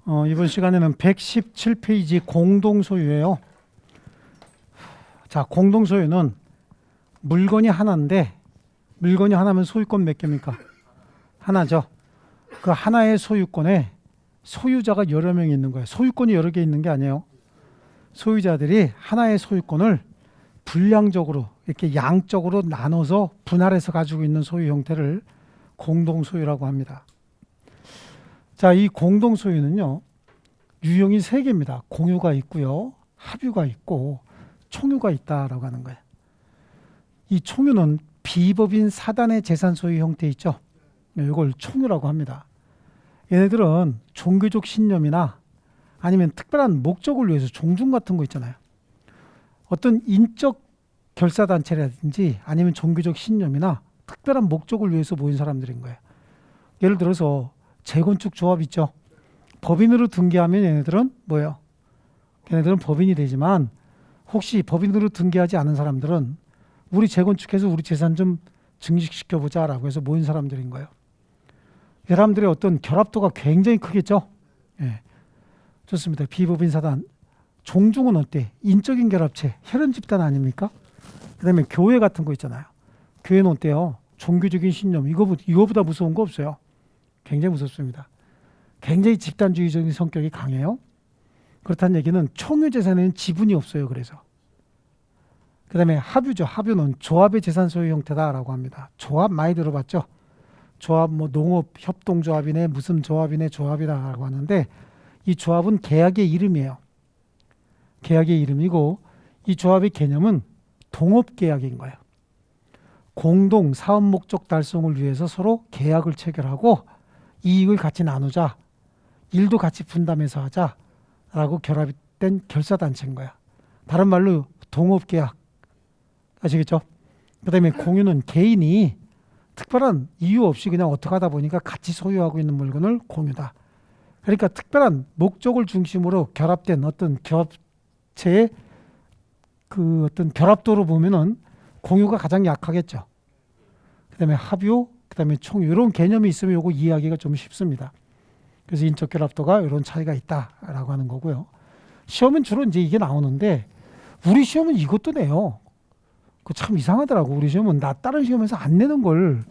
이번 시간에는 117페이지 공동소유예요. 자, 공동소유는 물건이 하나인데 물건이 하나면 소유권 몇 개입니까? 하나죠. 그 하나의 소유권에 소유자가 여러 명이 있는 거예요. 소유권이 여러 개 있는 게 아니에요. 소유자들이 하나의 소유권을 분량적으로 이렇게 양적으로 나눠서 분할해서 가지고 있는 소유 형태를 공동소유라고 합니다. 자, 이 공동소유는요, 유형이 세 개입니다. 공유가 있고요, 합유가 있고 총유가 있다라고 하는 거예요. 이 총유는 비법인 사단의 재산 소유 형태 있죠. 이걸 총유라고 합니다. 얘네들은 종교적 신념이나 아니면 특별한 목적을 위해서 종중 같은 거 있잖아요. 어떤 인적 결사단체라든지 아니면 종교적 신념이나 특별한 목적을 위해서 모인 사람들인 거예요. 예를 들어서 재건축 조합 있죠. 법인으로 등기하면 얘네들은 뭐예요? 걔네들은 법인이 되지만 혹시 법인으로 등기하지 않은 사람들은 우리 재건축해서 우리 재산 좀 증식시켜보자 라고 해서 모인 사람들인 거예요. 이 사람들의 어떤 결합도가 굉장히 크겠죠. 예. 좋습니다. 비법인 사단. 종중은 어때? 인적인 결합체, 혈연 집단 아닙니까? 그 다음에 교회 같은 거 있잖아요. 교회는 어때요? 종교적인 신념. 이거보다 무서운 거 없어요. 굉장히 무섭습니다. 굉장히 집단주의적인 성격이 강해요. 그렇다는 얘기는 총유 재산에는 지분이 없어요. 그래서. 그 다음에 합유죠. 합유는 조합의 재산 소유 형태다라고 합니다. 조합 많이 들어봤죠? 조합 뭐 농업 협동조합이네 무슨 조합이네 조합이라고 하는데 이 조합은 계약의 이름이에요. 계약의 이름이고 이 조합의 개념은 동업계약인 거예요. 공동 사업 목적 달성을 위해서 서로 계약을 체결하고 이익을 같이 나누자, 일도 같이 분담해서 하자라고 결합된 결사단체인 거야. 다른 말로 동업계약. 아시겠죠? 그 다음에 공유는 개인이 특별한 이유 없이 그냥 어떻게 하다 보니까 같이 소유하고 있는 물건을 공유다. 그러니까 특별한 목적을 중심으로 결합된 어떤 결합체의 그 어떤 결합도로 보면은 공유가 가장 약하겠죠. 그 다음에 합유, 그 다음에 총유 이런 개념이 있으면 이거 이해하기가 좀 쉽습니다. 그래서 인적 결합도가 이런 차이가 있다라고 하는 거고요. 시험은 주로 이제 이게 나오는데 우리 시험은 이것도 내요. 그 참 이상하더라고. 우리 시험은 다른 시험에서 안 내는 걸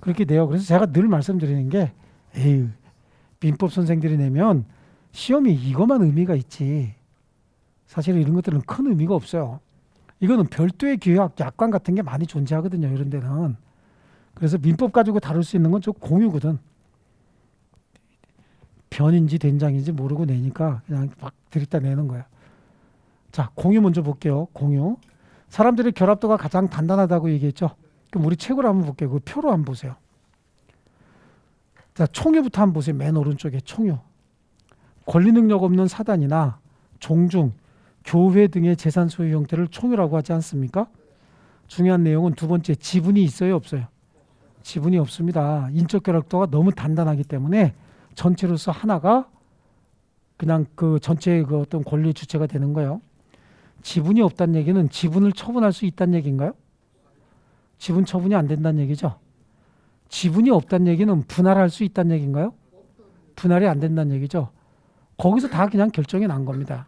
그렇게 내요. 그래서 제가 늘 말씀드리는 게 에휴, 민법 선생들이 내면 시험이 이것만 의미가 있지. 사실 이런 것들은 큰 의미가 없어요. 이거는 별도의 교육 약관 같은 게 많이 존재하거든요. 이런 데는. 그래서 민법 가지고 다룰 수 있는 건 좀 공유거든. 변인지 된장인지 모르고 내니까 그냥 막 들이다 내는 거야. 자, 공유 먼저 볼게요. 공유. 사람들의 결합도가 가장 단단하다고 얘기했죠. 그럼 우리 책으로 한번 볼게요. 그 표로 한번 보세요. 자, 총유부터 한번 보세요. 맨 오른쪽에 총유. 권리 능력 없는 사단이나 종중, 교회 등의 재산 소유 형태를 총유라고 하지 않습니까? 중요한 내용은 두 번째, 지분이 있어요, 없어요? 지분이 없습니다. 인적 결합도가 너무 단단하기 때문에 전체로서 하나가 그냥 그 전체의 그 어떤 권리 주체가 되는 거예요. 지분이 없다는 얘기는 지분을 처분할 수 있다는 얘기인가요? 지분 처분이 안 된다는 얘기죠. 지분이 없다는 얘기는 분할할 수 있다는 얘기인가요? 분할이 안 된다는 얘기죠. 거기서 다 그냥 결정이 난 겁니다.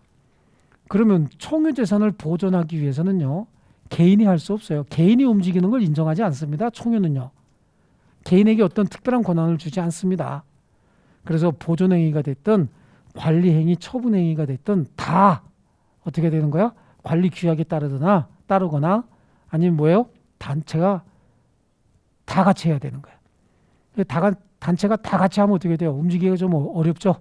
그러면 총유 재산을 보존하기 위해서는요, 개인이 할 수 없어요. 개인이 움직이는 걸 인정하지 않습니다. 총유는요. 개인에게 어떤 특별한 권한을 주지 않습니다. 그래서 보존행위가 됐든 관리행위, 처분행위가 됐든 다 어떻게 되는 거야? 관리 규약에 따르거나 아니면 뭐예요? 단체가 다 같이 해야 되는 거예요. 단체가 다 같이 하면 어떻게 돼요? 움직이기가 좀 어렵죠.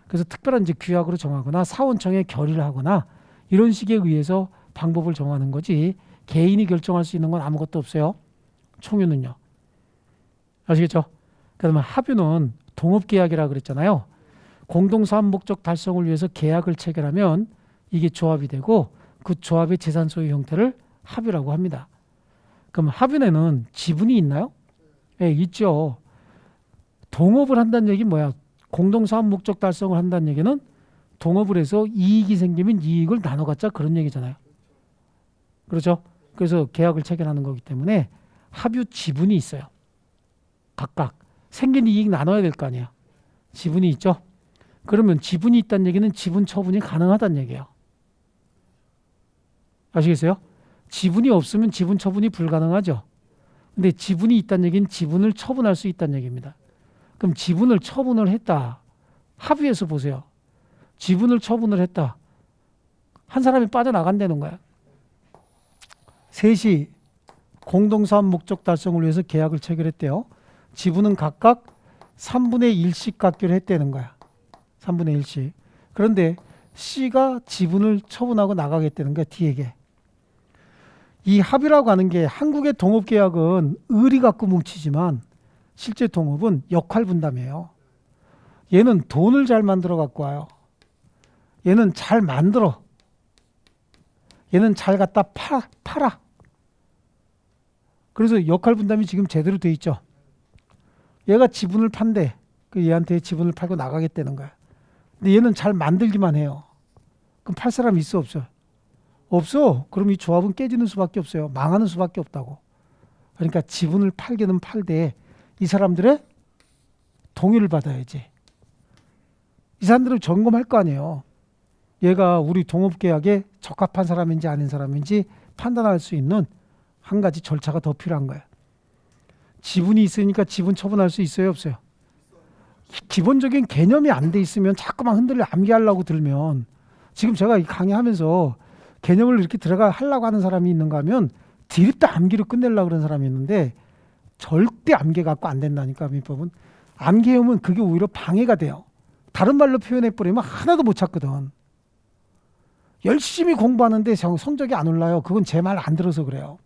그래서 특별한 이제 규약으로 정하거나 사원청에 결의를 하거나 이런 식에 의해서 방법을 정하는 거지 개인이 결정할 수 있는 건 아무것도 없어요. 총유는요. 아시겠죠? 그러면 합유는 동업계약이라고 그랬잖아요. 공동사업 목적 달성을 위해서 계약을 체결하면 이게 조합이 되고 그 조합의 재산 소유 형태를 합유라고 합니다. 그럼 합유에는 지분이 있나요? 네, 있죠. 동업을 한다는 얘기는 뭐야? 공동사업 목적 달성을 한다는 얘기는 동업을 해서 이익이 생기면 이익을 나눠 갖자 그런 얘기잖아요. 그렇죠? 그래서 계약을 체결하는 거기 때문에 합유 지분이 있어요. 각각 생긴 이익 나눠야 될 거 아니에요. 지분이 있죠. 그러면 지분이 있다는 얘기는 지분 처분이 가능하다는 얘기예요. 아시겠어요? 지분이 없으면 지분 처분이 불가능하죠. 근데 지분이 있다는 얘기는 지분을 처분할 수 있다는 얘기입니다. 그럼 지분을 처분을 했다. 합의해서 보세요. 지분을 처분을 했다. 한 사람이 빠져나간다는 거야. 셋이 공동사업 목적 달성을 위해서 계약을 체결했대요. 지분은 각각 3분의 1씩 갖기로 했다는 거야. 3분의 1씩. 그런데 C가 지분을 처분하고 나가겠다는 거야. D에게. 이 합의라고 하는 게 한국의 동업계약은 의리 갖고 뭉치지만 실제 동업은 역할 분담이에요. 얘는 돈을 잘 만들어 갖고 와요. 얘는 잘 만들어. 얘는 잘 갖다 팔아. 그래서 역할 분담이 지금 제대로 돼 있죠. 얘가 지분을 판대. 그 얘한테 지분을 팔고 나가겠다는 거야. 근데 얘는 잘 만들기만 해요. 그럼 팔 사람 있어 없어? 없어. 그럼 이 조합은 깨지는 수밖에 없어요. 망하는 수밖에 없다고. 그러니까 지분을 팔게는 팔되 이 사람들의 동의를 받아야지. 이 사람들은 점검할 거 아니에요. 얘가 우리 동업계약에 적합한 사람인지 아닌 사람인지 판단할 수 있는 한 가지 절차가 더 필요한 거예요. 지분이 있으니까 지분 처분할 수 있어요 없어요? 기본적인 개념이 안 돼 있으면 자꾸만 흔들려 암기하려고 들면 지금 제가 이 강의하면서 개념을 이렇게 들어가 하려고 하는 사람이 있는가 하면 디립다 암기로 끝내려고 그러는 사람이 있는데 절대 암기 갖고 안 된다니까. 민법은 암기해오면 그게 오히려 방해가 돼요. 다른 말로 표현해버리면 하나도 못 찾거든. 열심히 공부하는데 성적이 안 올라요. 그건 제 말 안 들어서 그래요.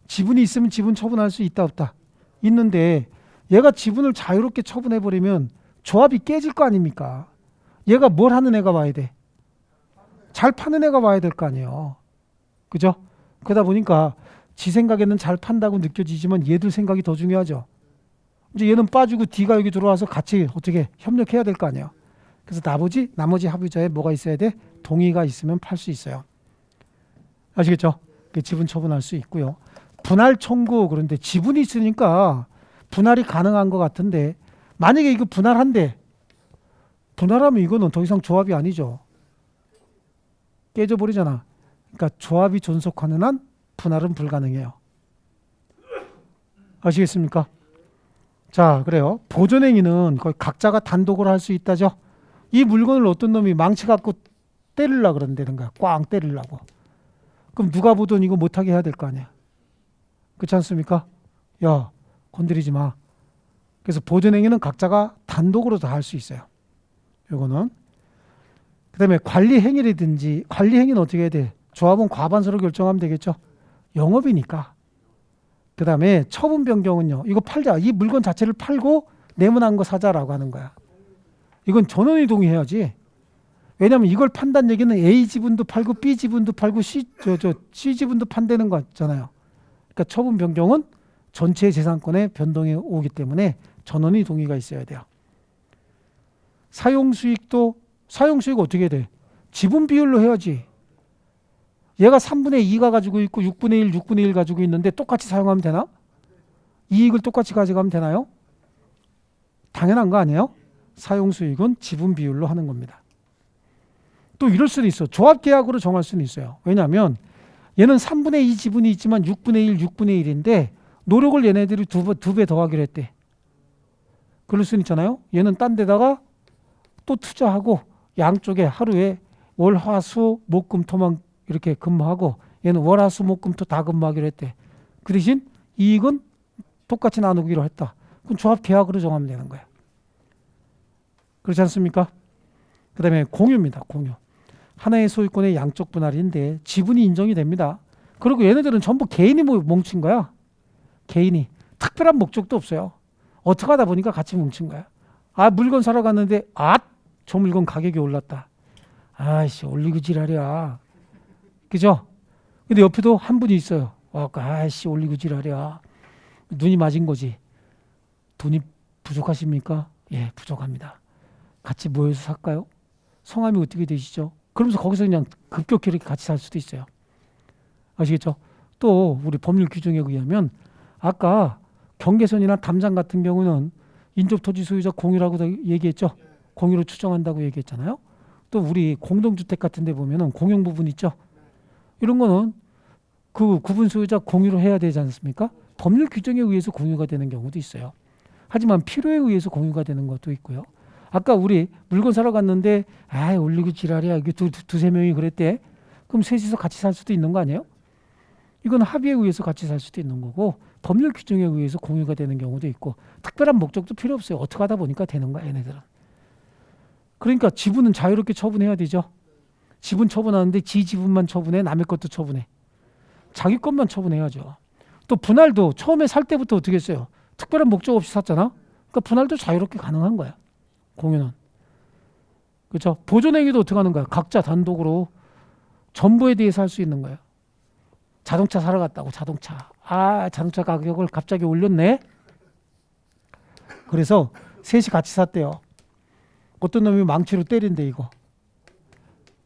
지분이 있으면 지분 처분할 수 있다 없다? 있는데 얘가 지분을 자유롭게 처분해버리면 조합이 깨질 거 아닙니까? 얘가 뭘 하는 애가 와야 돼? 잘 파는 애가 와야 될 거 아니에요. 그죠? 그러다 보니까 지 생각에는 잘 판다고 느껴지지만 얘들 생각이 더 중요하죠. 이제 얘는 빠지고 D가 여기 들어와서 같이 어떻게 협력해야 될 거 아니에요. 그래서 나머지 합의자에 뭐가 있어야 돼? 동의가 있으면 팔 수 있어요. 아시겠죠? 지분 처분할 수 있고요. 분할 청구. 그런데 지분이 있으니까 분할이 가능한 것 같은데 만약에 이거 분할한대. 분할하면 이거는 더 이상 조합이 아니죠. 깨져버리잖아. 그러니까 조합이 존속하는 한 분할은 불가능해요. 아시겠습니까? 자, 그래요. 보존행위는 거의 각자가 단독으로 할 수 있다죠. 이 물건을 어떤 놈이 망치 갖고 때리려고 그런다는 거야. 꽝 때리려고. 그럼 누가 보든 이거 못하게 해야 될 거 아니야. 그렇지 않습니까? 야, 건드리지 마. 그래서 보존행위는 각자가 단독으로 다 할 수 있어요. 요거는. 그 다음에 관리행위라든지, 관리행위는 어떻게 해야 돼? 조합은 과반수로 결정하면 되겠죠. 영업이니까. 그 다음에 처분 변경은요. 이거 팔자. 이 물건 자체를 팔고 내문한 거 사자라고 하는 거야. 이건 전원이 동의해야지. 왜냐하면 이걸 판다는 얘기는 A 지분도 팔고 B 지분도 팔고 C 지분도 판다는 거잖아요. 그러니까 처분 변경은 전체 재산권의 변동이 오기 때문에 전원이 동의가 있어야 돼요. 사용수익도 사용수익 어떻게 돼? 지분 비율로 해야지. 얘가 3분의 2가 가지고 있고 6분의 1, 6분의 1 가지고 있는데 똑같이 사용하면 되나? 이익을 똑같이 가져가면 되나요? 당연한 거 아니에요? 사용수익은 지분 비율로 하는 겁니다. 또 이럴 수도 있어. 조합계약으로 정할 수는 있어요. 왜냐하면 얘는 3분의 2 지분이 있지만 6분의 1, 6분의 1인데 노력을 얘네들이 두 배 더하기로 했대. 그럴 수는 있잖아요. 얘는 딴 데다가 또 투자하고 양쪽에 하루에 월, 화, 수, 목, 금, 토만 이렇게 근무하고 얘는 월, 화, 수, 목, 금, 토 다 근무하기로 했대. 그 대신 이익은 똑같이 나누기로 했다. 그럼 조합계약으로 정하면 되는 거야. 그렇지 않습니까? 그 다음에 공유입니다. 공유. 하나의 소유권의 양쪽 분할인데 지분이 인정이 됩니다. 그리고 얘네들은 전부 개인이 뭉친 거야. 개인이. 특별한 목적도 없어요. 어떻게 하다 보니까 같이 뭉친 거야. 아, 물건 사러 갔는데 저 물건 가격이 올랐다. 아이씨, 올리고 지랄이야. 그죠? 근데 옆에도 한 분이 있어요. 아이씨, 올리고 지랄이야. 눈이 맞은 거지. 돈이 부족하십니까? 예, 부족합니다. 같이 모여서 살까요? 성함이 어떻게 되시죠? 그러면서 거기서 그냥 급격히 이렇게 같이 살 수도 있어요. 아시겠죠? 또 우리 법률 규정에 의하면 아까 경계선이나 담장 같은 경우는 인접토지 소유자 공유라고 얘기했죠? 공유로 추정한다고 얘기했잖아요. 또 우리 공동주택 같은 데 보면은 공용 부분 있죠. 이런 거는 그 구분 소유자 공유로 해야 되지 않습니까? 법률 규정에 의해서 공유가 되는 경우도 있어요. 하지만 필요에 의해서 공유가 되는 것도 있고요. 아까 우리 물건 사러 갔는데 올리고 지랄이야. 이게 두세 명이 그랬대. 그럼 셋이서 같이 살 수도 있는 거 아니에요? 이건 합의에 의해서 같이 살 수도 있는 거고 법률 규정에 의해서 공유가 되는 경우도 있고 특별한 목적도 필요 없어요. 어떻게 하다 보니까 되는 거야 얘네들은. 그러니까 지분은 자유롭게 처분해야 되죠. 지분 처분하는데 지 지분만 처분해 남의 것도 처분해. 자기 것만 처분해야죠. 또 분할도 처음에 살 때부터 어떻게 했어요? 특별한 목적 없이 샀잖아. 그러니까 분할도 자유롭게 가능한 거야. 공유는. 그렇죠? 보존행위도 어떻게 하는 거야? 각자 단독으로 전부에 대해서 할 수 있는 거예요. 자동차 사러 갔다고 자동차. 자동차 가격을 갑자기 올렸네. 그래서 셋이 같이 샀대요. 어떤 놈이 망치로 때린대 이거.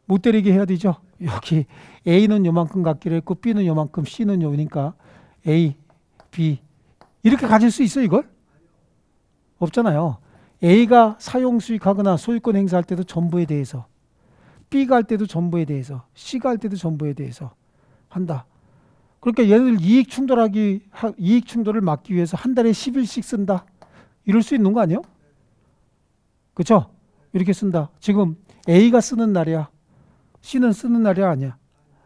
못 때리게 해야 되죠. 여기 A는 요만큼 갖기로 했고 B는 요만큼 C는 요니까 A, B 이렇게 가질 수 있어 이걸? 없잖아요. A가 사용 수익하거나 소유권 행사할 때도 전부에 대해서 B가 할 때도 전부에 대해서 C가 할 때도 전부에 대해서 한다. 그러니까 얘네들 이익 충돌을 막기 위해서 한 달에 10일씩 쓴다. 이럴 수 있는 거 아니에요? 그렇죠? 이렇게 쓴다. 지금 A가 쓰는 날이야. C는 쓰는 날이 아니야.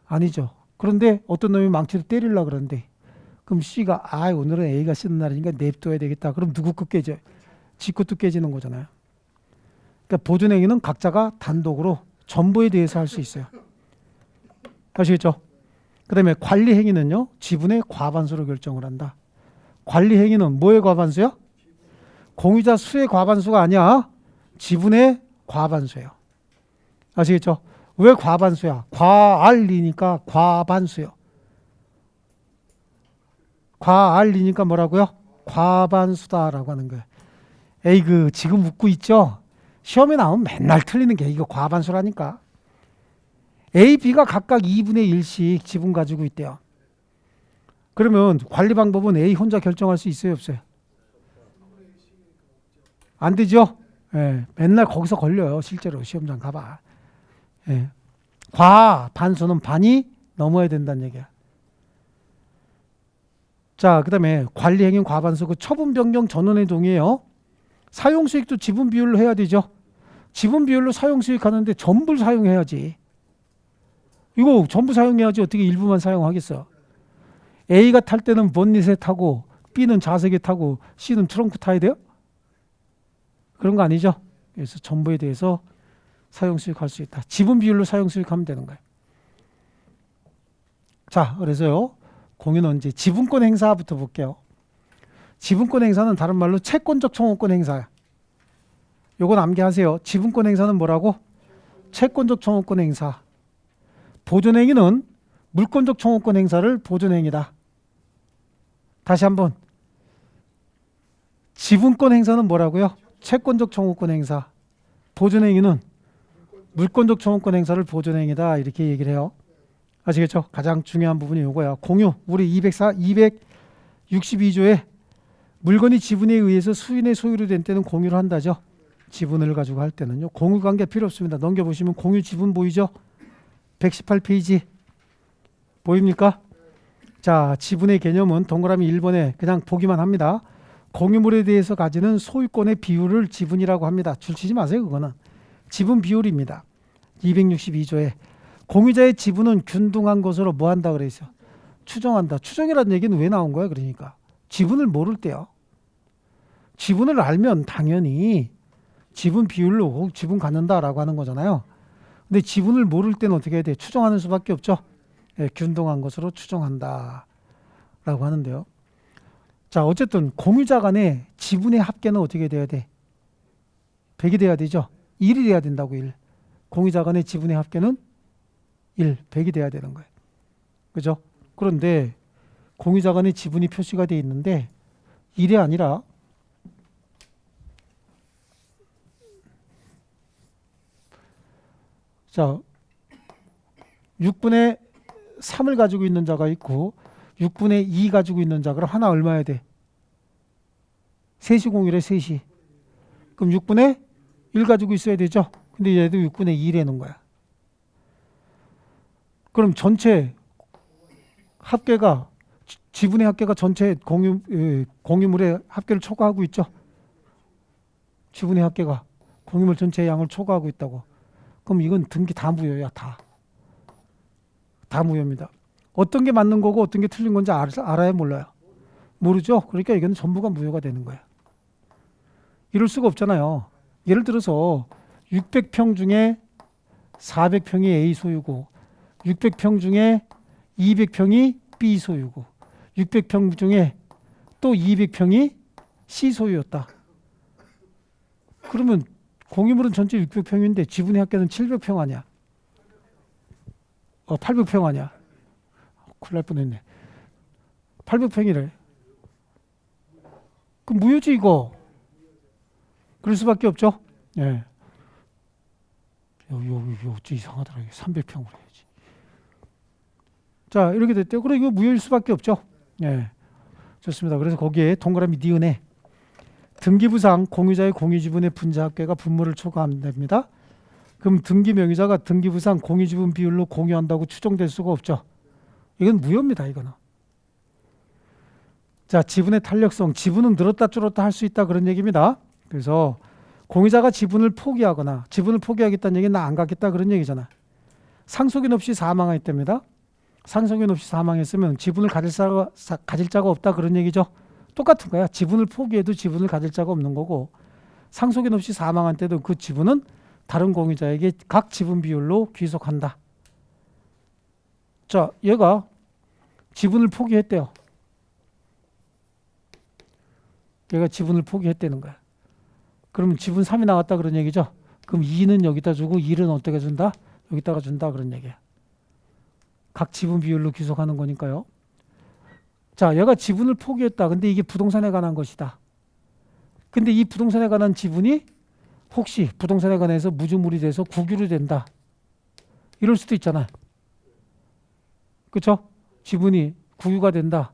아니죠. 그런데 어떤 놈이 망치로 때리려고 그러는데 그럼 C가 오늘은 A가 쓰는 날이니까 냅둬야 되겠다. 그럼 누구 것 깨져? 지 것도 깨지는 거잖아요. 그러니까 보존행위는 각자가 단독으로 전부에 대해서 할 수 있어요. 아시겠죠? 그 다음에 관리행위는요. 지분의 과반수로 결정을 한다. 관리행위는 뭐의 과반수야? 공유자 수의 과반수가 아니야. 지분의 과반수예요. 아시겠죠? 왜 과반수야? 과알리니까 과반수요. 과알리니까 뭐라고요? 과반수다라고 하는 거예요. 지금 웃고 있죠? 시험에 나오면 맨날 틀리는 게 이거 과반수라니까. A, B가 각각 2분의 1씩 지분 가지고 있대요. 그러면 관리 방법은 A 혼자 결정할 수 있어요, 없어요? 안 되죠? 맨날 거기서 걸려요. 실제로 시험장 가봐. 과반수는 반이 넘어야 된다는 얘기야. 자, 그 다음에 관리행위 과반수, 처분 변경 전원에 동의해요. 사용수익도 지분 비율로 해야 되죠. 지분 비율로 사용수익 하는데 전부를 사용해야지. 이거 전부 사용해야지 어떻게 일부만 사용하겠어. A가 탈 때는 본닛에 타고 B는 좌석에 타고 C는 트렁크 타야 돼요? 그런 거 아니죠. 그래서 전부에 대해서 사용수익 할 수 있다. 지분 비율로 사용수익 하면 되는 거예요. 자, 그래서요. 공유는 이제 지분권 행사부터 볼게요. 지분권 행사는 다른 말로 채권적 청구권 행사야. 요건 암기하세요. 지분권 행사는 뭐라고? 채권적 청구권 행사. 보존행위는 물권적 청구권 행사를 보존행위다. 다시 한번. 지분권 행사는 뭐라고요? 채권적 청구권 행사. 보존행위는 물권적 청구권 행사를 보존행위다. 이렇게 얘기를 해요. 아시겠죠? 가장 중요한 부분이 이거야. 공유. 우리 262조에 물건이 지분에 의해서 수인의 소유로 된 때는 공유를 한다죠. 지분을 가지고 할 때는요. 공유 관계 필요 없습니다. 넘겨보시면 공유 지분 보이죠? 118페이지 보입니까? 자, 지분의 개념은 동그라미 1번에 그냥 보기만 합니다. 공유물에 대해서 가지는 소유권의 비율을 지분이라고 합니다. 줄치지 마세요. 그거는 지분 비율입니다. 262조에 공유자의 지분은 균등한 것으로 뭐 한다 그랬어요? 추정한다. 추정이라는 얘기는 왜 나온 거야? 그러니까 지분을 모를 때요. 지분을 알면 당연히 지분 비율로 지분 갖는다라고 하는 거잖아요. 근데 지분을 모를 때는 어떻게 해야 돼? 추정하는 수밖에 없죠. 균등한 것으로 추정한다 라고 하는데요. 자, 어쨌든 공유자 간의 지분의 합계는 어떻게 돼야 돼? 100이 돼야 되죠. 1이 돼야 된다고. 1. 공유자 간의 지분의 합계는 100이 돼야 되는 거예요. 그죠? 그런데 공유자 간의 지분이 표시가 되어 있는데 1이 아니라 자, 6분의 3을 가지고 있는 자가 있고 6분의 2 가지고 있는 자. 그럼 하나 얼마야 돼? 셋이 공유래. 셋이. 그럼 6분의 1 가지고 있어야 되죠. 근데 얘도 6분의 2 내는 거야. 그럼 전체 합계가 지분의 합계가 전체 공유물의 합계를 초과하고 있죠. 지분의 합계가 공유물 전체의 양을 초과하고 있다고. 그럼 이건 등기 다 무효야. 다 무효입니다. 어떤 게 맞는 거고 어떤 게 틀린 건지 알아야 몰라요. 모르죠. 그러니까 이건 전부가 무효가 되는 거야. 이럴 수가 없잖아요. 예를 들어서 600평 중에 400평이 A 소유고 600평 중에 200평이 B 소유고 600평 중에 또 200평이 C 소유였다. 그러면 공유물은 전체 600평인데 지분의 합계는 700평 아니야? 800평 아니야? 큰일 날 뻔했네. 800평이래. 그럼 무효지 이거. 그럴 수밖에 없죠. 예. 여기 어찌 이상하더라. 300평으로 해야지. 자, 이렇게 됐대요. 그래 이거 무효일 수밖에 없죠. 예. 좋습니다. 그래서 거기에 동그라미 니은에 등기부상 공유자의 공유지분의 분자 합계가 분모를 초과하면 됩니다. 그럼 등기 명의자가 등기부상 공유지분 비율로 공유한다고 추정될 수가 없죠. 이건 무효입니다. 이거는. 자, 지분의 탄력성. 지분은 늘었다 줄었다 할 수 있다 그런 얘기입니다. 그래서 공유자가 지분을 포기하거나 지분을 포기하겠다는 얘기는 나 안 갖겠다 그런 얘기잖아. 상속인 없이 사망했답니다. 상속인 없이 사망했으면 지분을 가질 자가 없다 그런 얘기죠. 똑같은 거야. 지분을 포기해도 지분을 가질 자가 없는 거고 상속인 없이 사망한 때도 그 지분은 다른 공유자에게 각 지분 비율로 귀속한다. 자, 얘가 지분을 포기했대요. 얘가 지분을 포기했다는 거야. 그러면 지분 3이 나왔다 그런 얘기죠. 그럼 2는 여기다 주고 1은 어떻게 준다? 여기다가 준다 그런 얘기야. 각 지분 비율로 귀속하는 거니까요. 자, 얘가 지분을 포기했다. 근데 이게 부동산에 관한 것이다. 근데 이 부동산에 관한 지분이 혹시 부동산에 관해서 무주물이 돼서 국유로 된다. 이럴 수도 있잖아요. 그렇죠? 지분이 국유가 된다.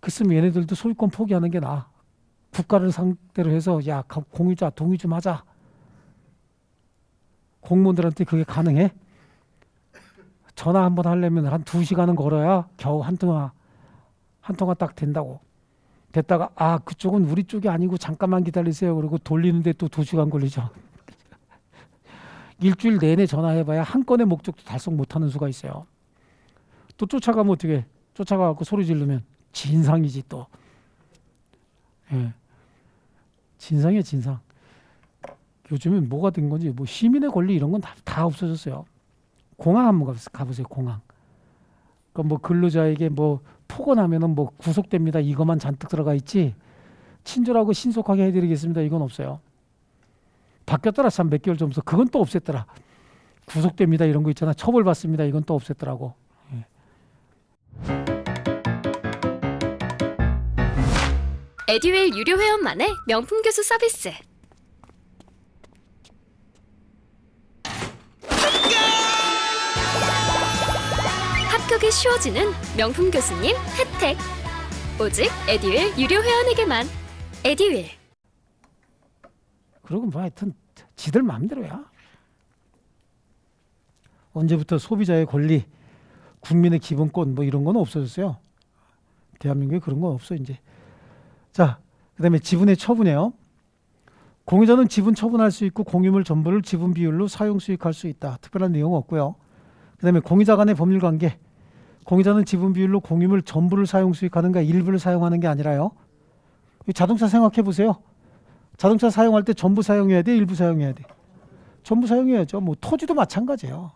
그랬으면 얘네들도 소유권 포기하는 게 나아. 국가를 상대로 해서 야 공유자 동의 좀 하자. 공무원들한테 그게 가능해? 전화 한번 하려면 한 2시간은 걸어야 겨우 한 통화 딱 된다고. 됐다가 그쪽은 우리 쪽이 아니고 잠깐만 기다리세요. 그리고 돌리는데 또 2시간 걸리죠. 일주일 내내 전화해봐야 한 건의 목적도 달성 못하는 수가 있어요. 또 쫓아가면 어떻게? 쫓아가고 소리 지르면 진상이지 또. 예. 진상이야 진상. 요즘엔 뭐가 된 건지 뭐 시민의 권리 이런 건 다 없어졌어요. 공항 한번 가보세요. 공항. 그러니까 뭐 근로자에게 뭐 폭언하면은 뭐 구속됩니다. 이것만 잔뜩 들어가 있지. 친절하고 신속하게 해드리겠습니다. 이건 없어요. 바뀌었더라. 참 몇 개월 전부터 그건 또 없앴더라. 구속됩니다. 이런 거 있잖아. 처벌받습니다. 이건 또 없앴더라고. 예. 에듀윌 유료 회원만의 명품 교수 서비스. 합격이 쉬워지는 명품 교수님 혜택. 오직 에듀윌 유료 회원에게만. 에듀윌. 그러고 뭐 하여튼 지들 마음대로야. 언제부터 소비자의 권리, 국민의 기본권 뭐 이런 건 없어졌어요. 대한민국에 그런 건 없어 이제. 자, 그다음에 지분의 처분이에요. 공유자는 지분 처분할 수 있고 공유물 전부를 지분 비율로 사용 수익할 수 있다. 특별한 내용 없고요. 그다음에 공유자 간의 법률 관계. 공유자는 지분 비율로 공유물 전부를 사용 수익하는가 일부를 사용하는 게 아니라요. 자동차 생각해 보세요. 자동차 사용할 때 전부 사용해야 돼, 일부 사용해야 돼. 전부 사용해야죠. 뭐 토지도 마찬가지예요.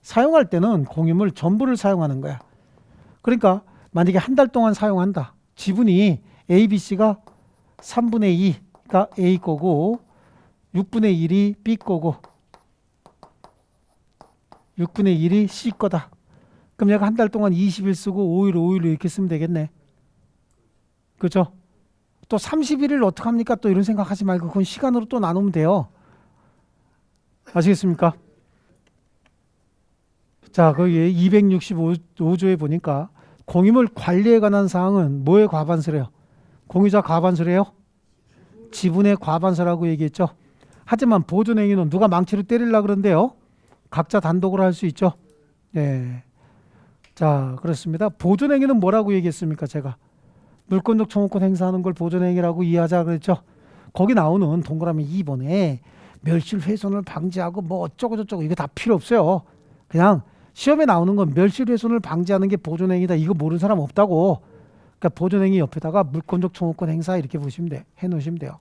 사용할 때는 공유물 전부를 사용하는 거야. 그러니까 만약에 한 달 동안 사용한다. 지분이 A, B, C가 3분의 2가 A 거고 6분의 1이 B 거고 6분의 1이 C 거다. 그럼 얘가 한 달 동안 20일 쓰고 5일, 5일 이렇게 쓰면 되겠네. 그렇죠? 또 31일 어떡합니까? 또 이런 생각하지 말고 그건 시간으로 또 나누면 돼요. 아시겠습니까? 자, 거기 265조에 보니까 공유물 관리에 관한 사항은 뭐에 과반수래요? 공유자 과반수래요? 지분의 과반수라고 얘기했죠. 하지만 보존행위는 누가 망치로 때리려고 그러는데요. 각자 단독으로 할 수 있죠. 예. 자, 그렇습니다. 보존행위는 뭐라고 얘기했습니까? 제가 물권적 청구권 행사하는 걸 보존행위라고 이해하자 그랬죠. 거기 나오는 동그라미 2번에 멸실 훼손을 방지하고 뭐 어쩌고 저쩌고 이거 다 필요 없어요. 그냥 시험에 나오는 건 멸실 훼손을 방지하는 게 보존행위다. 이거 모르는 사람 없다고. 그러니까 보존행위 옆에다가 물권적 청구권 행사 이렇게 보시면 돼. 해놓으시면 돼요.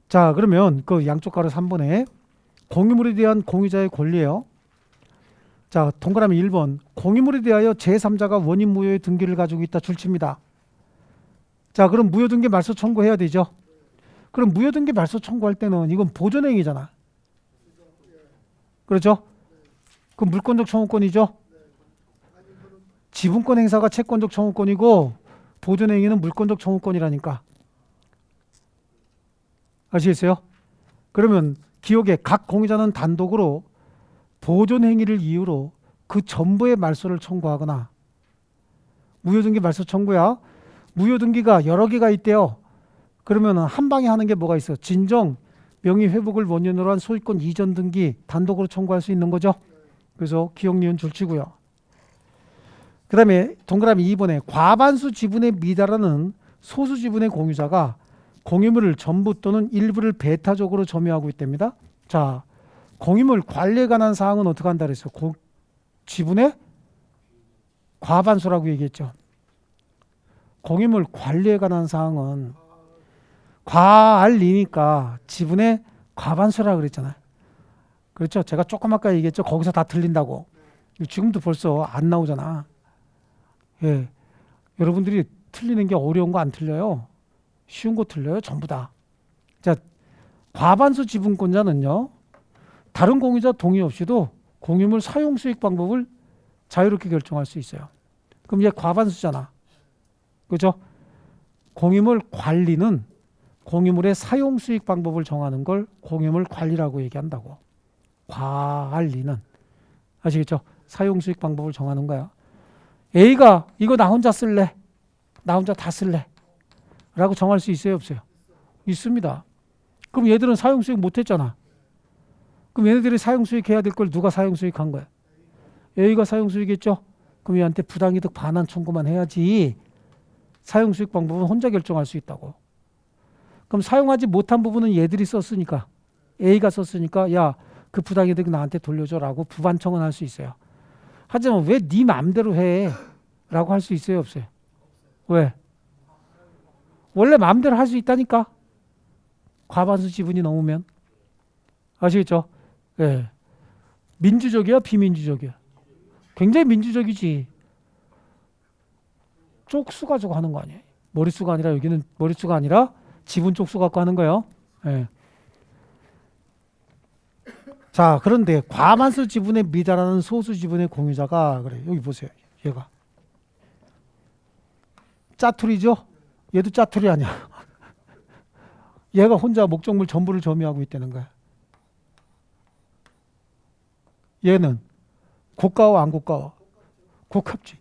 자, 그러면 그 양쪽 가로 3번에 공유물에 대한 공유자의 권리예요. 자, 동그라미 1번. 공유물에 대하여 제3자가 원인 무효의 등기를 가지고 있다. 줄칩니다. 자, 그럼 무효등기 말소 청구해야 되죠. 그럼 무효등기 말소 청구할 때는 이건 보존행위잖아. 그렇죠? 그 물권적 청구권이죠. 지분권 행사가 채권적 청구권이고 보존행위는 물권적 청구권이라니까. 아시겠어요? 그러면 기억에 각 공유자는 단독으로 보존행위를 이유로 그 전부의 말소를 청구하거나 무효등기 말소 청구야. 무효등기가 여러 개가 있대요. 그러면 한 방에 하는 게 뭐가 있어? 진정, 명의 회복을 원인으로 한 소유권 이전 등기 단독으로 청구할 수 있는 거죠. 그래서 기억, 니은 줄치고요. 그 다음에 동그라미 2번에 과반수 지분에 미달하는 소수 지분의 공유자가 공유물을 전부 또는 일부를 배타적으로 점유하고 있답니다. 자, 공유물 관리에 관한 사항은 어떻게 한다 그랬어요? 지분의 과반수라고 얘기했죠. 공유물 관리에 관한 사항은 과알리니까 지분의 과반수라고 그랬잖아요. 그렇죠? 제가 조금 아까 얘기했죠. 거기서 다 틀린다고. 지금도 벌써 안 나오잖아. 예, 여러분들이 틀리는 게 어려운 거 안 틀려요. 쉬운 거 틀려요. 전부 다. 자, 과반수 지분권자는요. 다른 공유자 동의 없이도 공유물 사용 수익 방법을 자유롭게 결정할 수 있어요. 그럼 이제 과반수잖아. 그렇죠? 공유물 관리는 공유물의 사용 수익 방법을 정하는 걸 공유물 관리라고 얘기한다고. 관리는 아시겠죠? 사용 수익 방법을 정하는 거야. A가 이거 나 혼자 쓸래? 나 혼자 다 쓸래? 라고 정할 수 있어요? 없어요? 있습니다. 그럼 얘들은 사용 수익 못 했잖아. 그럼 얘네들이 사용 수익 해야 될 걸 누가 사용 수익 한 거야? A가 사용 수익 했죠? 그럼 얘한테 부당이득 반환 청구만 해야지 사용 수익 방법은 혼자 결정할 수 있다고. 그럼 사용하지 못한 부분은 얘들이 썼으니까 A가 썼으니까 야, 그 부당이득 나한테 돌려줘라고 부반 청원할 수 있어요. 하지만 왜 네 마음대로 해? 라고 할 수 있어요? 없어요? 왜? 원래 마음대로 할 수 있다니까. 과반수 지분이 넘으면. 아시겠죠? 예. 민주적이야? 비민주적이야? 굉장히 민주적이지. 쪽수 가지고 하는 거 아니에요? 머릿수가 아니라 여기는 머릿수가 아니라 지분 쪽수 갖고 하는 거예요. 예. 자, 그런데 과반수 지분에 미달하는 소수 지분의 공유자가 그래. 여기 보세요. 얘가 짜투리죠? 얘도 짜투리 아니야. 얘가 혼자 목적물 전부를 점유하고 있다는 거야. 얘는 고가워 안 고가워? 고깝지.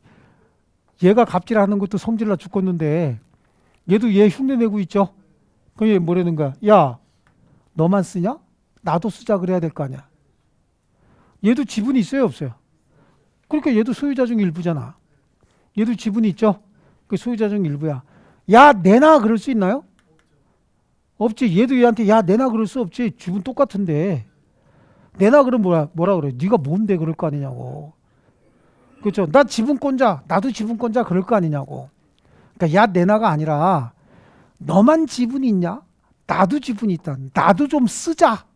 얘가 갑질하는 것도 성질나 죽겠는데 얘도 얘 흉내내고 있죠. 그럼 얘 뭐라는 거야? 야, 너만 쓰냐? 나도 쓰자 그래야 될 거 아니야. 얘도 지분이 있어요 없어요? 그러니까 얘도 소유자 중 일부잖아. 얘도 지분이 있죠. 그 소유자 중 일부야. 야, 내놔 그럴 수 있나요? 없지. 얘도 얘한테 야, 내놔 그럴 수 없지. 지분 똑같은데 내놔 그러면 뭐라 그래? 네가 뭔데 그럴 거 아니냐고. 그렇죠? 나 지분권자, 나도 지분권자 그럴 거 아니냐고. 그러니까 야, 내놔가 아니라 너만 지분이 있냐? 나도 지분이 있다. 나도 좀 쓰자.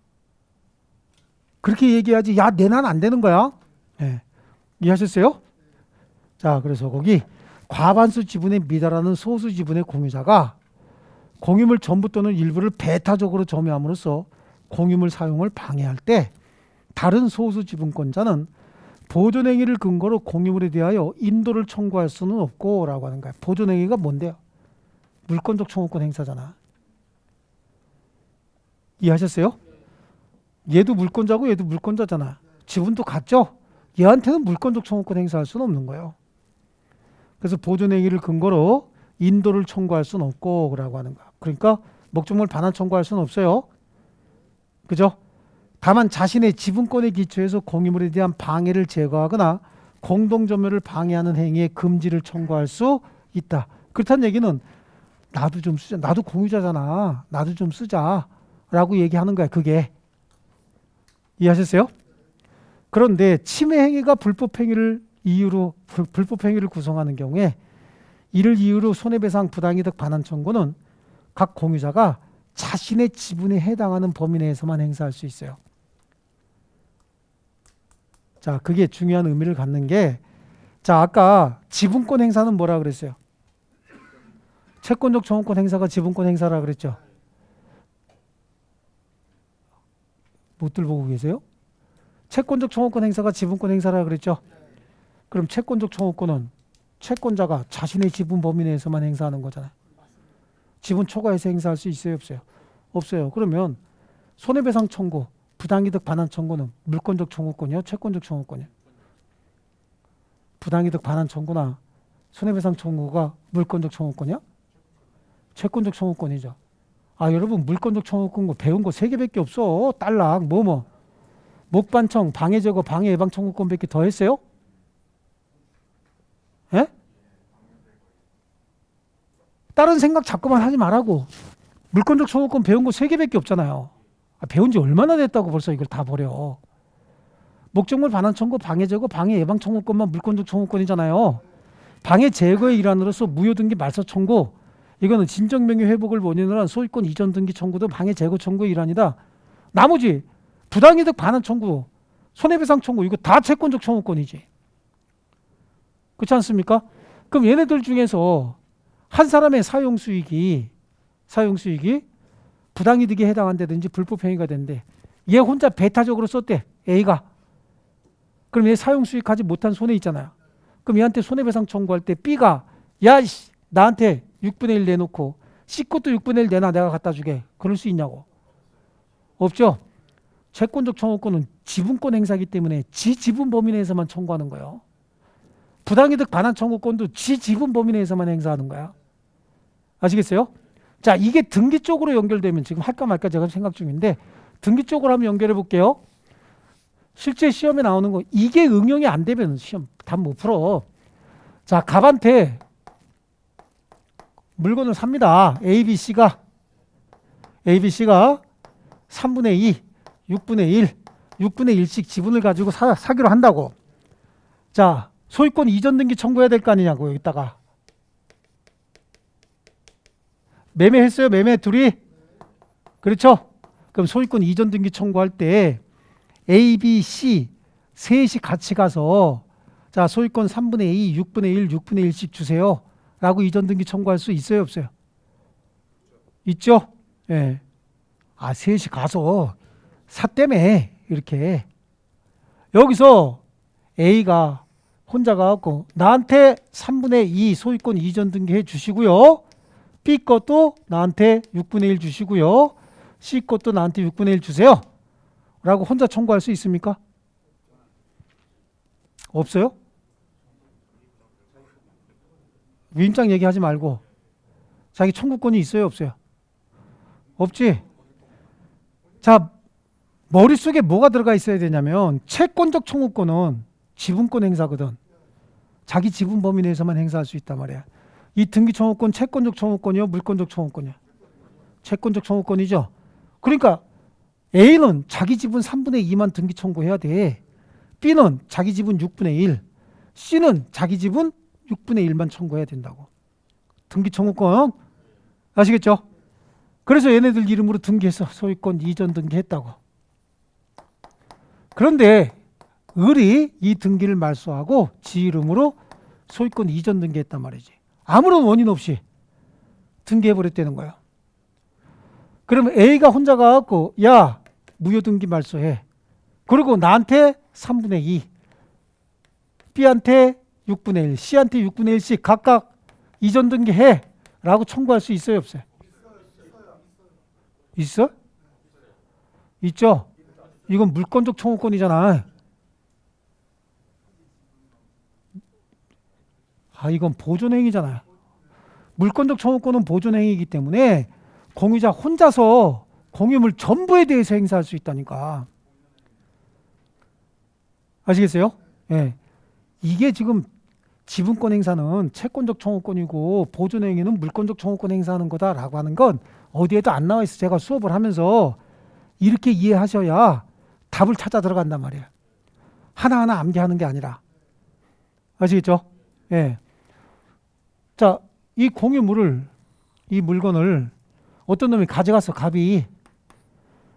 그렇게 얘기해야지. 야, 내놔는 안 되는 거야. 네. 이해하셨어요? 자, 그래서 거기 과반수 지분에 미달하는 소수 지분의 공유자가 공유물 전부 또는 일부를 배타적으로 점유함으로써 공유물 사용을 방해할 때 다른 소수 지분권자는 보존행위를 근거로 공유물에 대하여 인도를 청구할 수는 없고 라고 하는 거야. 보존행위가 뭔데요? 물권적 청구권 행사잖아. 이해하셨어요? 얘도 물권자고 얘도 물권자잖아. 지분도 같죠? 얘한테는 물권적 청구권 행사할 수는 없는 거예요. 그래서 보존행위를 근거로 인도를 청구할 수는 없고 라고 하는 거야. 그러니까 목적물 반환 청구할 수는 없어요. 그죠? 다만 자신의 지분권에 기초해서 공유물에 대한 방해를 제거하거나 공동점유를 방해하는 행위의 금지를 청구할 수 있다. 그렇다는 얘기는 나도 좀 쓰자. 나도 공유자잖아. 나도 좀 쓰자. 라고 얘기하는 거야. 그게. 이해하셨어요? 그런데 침해 행위가 불법 행위를 구성하는 경우에 이를 이유로 손해배상 부당이득 반환 청구는 각 공유자가 자신의 지분에 해당하는 범위 내에서만 행사할 수 있어요. 자, 그게 중요한 의미를 갖는 게, 자, 아까 지분권 행사는 뭐라 그랬어요? 채권적 청구권 행사가 지분권 행사라 그랬죠? 못들 보고 계세요? 채권적 청구권 행사가 지분권 행사라 그랬죠? 그럼 채권적 청구권은 채권자가 자신의 지분 범위 내에서만 행사하는 거잖아요. 지분 초과해서 행사할 수 있어요, 없어요? 없어요. 그러면 손해배상 청구, 부당이득 반환 청구는 물권적 청구권이요, 채권적 청구권이요? 부당이득 반환 청구나 손해배상 청구가 물권적 청구권이야? 채권적 청구권이죠. 아, 여러분 물권적 청구권 배운 거 3개밖에 없어. 딸랑 목반청, 방해제거, 방해예방 청구권밖에 더 했어요? 예? 다른 생각 자꾸만 하지 말라고. 물권적 청구권 배운 거 3개밖에 없잖아요. 아, 배운 지 얼마나 됐다고 벌써 이걸 다 버려. 목적물 반환 청구, 방해 제거, 방해 예방 청구권만 물권적 청구권이잖아요. 방해 제거의 일환으로서 무효 등기 말소 청구, 이거는 진정 명예 회복을 원인으로 한 소유권 이전 등기 청구도 방해 제거 청구의 일환이다. 나머지 부당이득 반환 청구, 손해배상 청구, 이거 다 채권적 청구권이지. 그렇지 않습니까? 그럼 얘네들 중에서 한 사람의 사용 수익이 부당이득에 해당한다든지 불법 행위가 된대. 얘 혼자 배타적으로 썼대. A가. 그럼 얘 사용 수익하지 못한 손해 있잖아요. 그럼 얘한테 손해배상 청구할 때 B가 야, 나한테 6분의 1 내놓고 C 것도 6분의 1 내놔, 내가 갖다 주게. 그럴 수 있냐고. 없죠. 채권적 청구권은 지분권 행사이기 때문에 지 지분 범위 내에서만 청구하는 거예요. 부당이득 반환 청구권도 지 지분 범위 내에서만 행사하는 거야. 아시겠어요? 자, 이게 등기 쪽으로 연결되면 지금 할까 말까 제가 생각 중인데, 등기 쪽으로 한번 연결해 볼게요. 실제 시험에 나오는 거, 이게 응용이 안 되면 시험 답 못 풀어. 자, 갑한테 물건을 삽니다. ABC가 3분의 2, 6분의 1씩 지분을 가지고 사기로 한다고. 자, 소유권 이전 등기 청구해야 될 거 아니냐고. 여기다가 매매했어요, 매매 둘이. 그렇죠? 그럼 소유권 이전 등기 청구할 때 A, B, C 셋이 같이 가서 자, 소유권 3분의 2, 6분의 1, 6분의 1씩 주세요 라고 이전 등기 청구할 수 있어요, 없어요? 있죠? 예. 네. 아, 셋이 가서 샀다며. 이렇게 여기서 A가 혼자 가갖고 나한테 3분의 2 소유권 이전 등기 해 주시고요, B 것도 나한테 6분의 1 주시고요, C 것도 나한테 6분의 1 주세요 라고 혼자 청구할 수 있습니까? 없어요? 위임장 얘기하지 말고 자기 청구권이 있어요, 없어요? 없지? 자, 머릿속에 뭐가 들어가 있어야 되냐면 채권적 청구권은 지분권 행사거든. 자기 지분 범위 내에서만 행사할 수 있단 말이야. 이 등기 청구권 채권적 청구권이요, 물권적 청구권이요? 채권적 청구권이죠. 그러니까 A는 자기 지분 3분의 2만 등기 청구해야 돼. B는 자기 지분 6분의 1, C는 자기 지분 6분의 1만 청구해야 된다고. 등기 청구권 아시겠죠? 그래서 얘네들 이름으로 등기해서 소유권 이전 등기했다고. 그런데 을이 이 등기를 말소하고 지 이름으로 소유권 이전 등기했단 말이지. 아무런 원인 없이 등기해버렸다는 거야. 그러면 A가 혼자 가갖고 야, 무효등기 말소해. 그리고 나한테 3분의 2, B한테 6분의 1, C한테 6분의 1씩 각각 이전 등기해 라고 청구할 수 있어요, 없어요? 있어? 있죠? 이건 물권적 청구권이잖아. 아, 이건 보존행위잖아요. 물권적 청구권은 보존행위이기 때문에 공유자 혼자서 공유물 전부에 대해서 행사할 수 있다니까. 아시겠어요? 예. 이게 지금 지분권 행사는 채권적 청구권이고 보존행위는 물권적 청구권 행사하는 거다라고 하는 건 어디에도 안 나와 있어. 제가 수업을 하면서 이렇게 이해하셔야 답을 찾아 들어간단 말이에요. 하나하나 암기하는 게 아니라. 아시겠죠? 예. 자, 이 공유물을, 이 물건을 어떤 놈이 가져갔어, 갑이.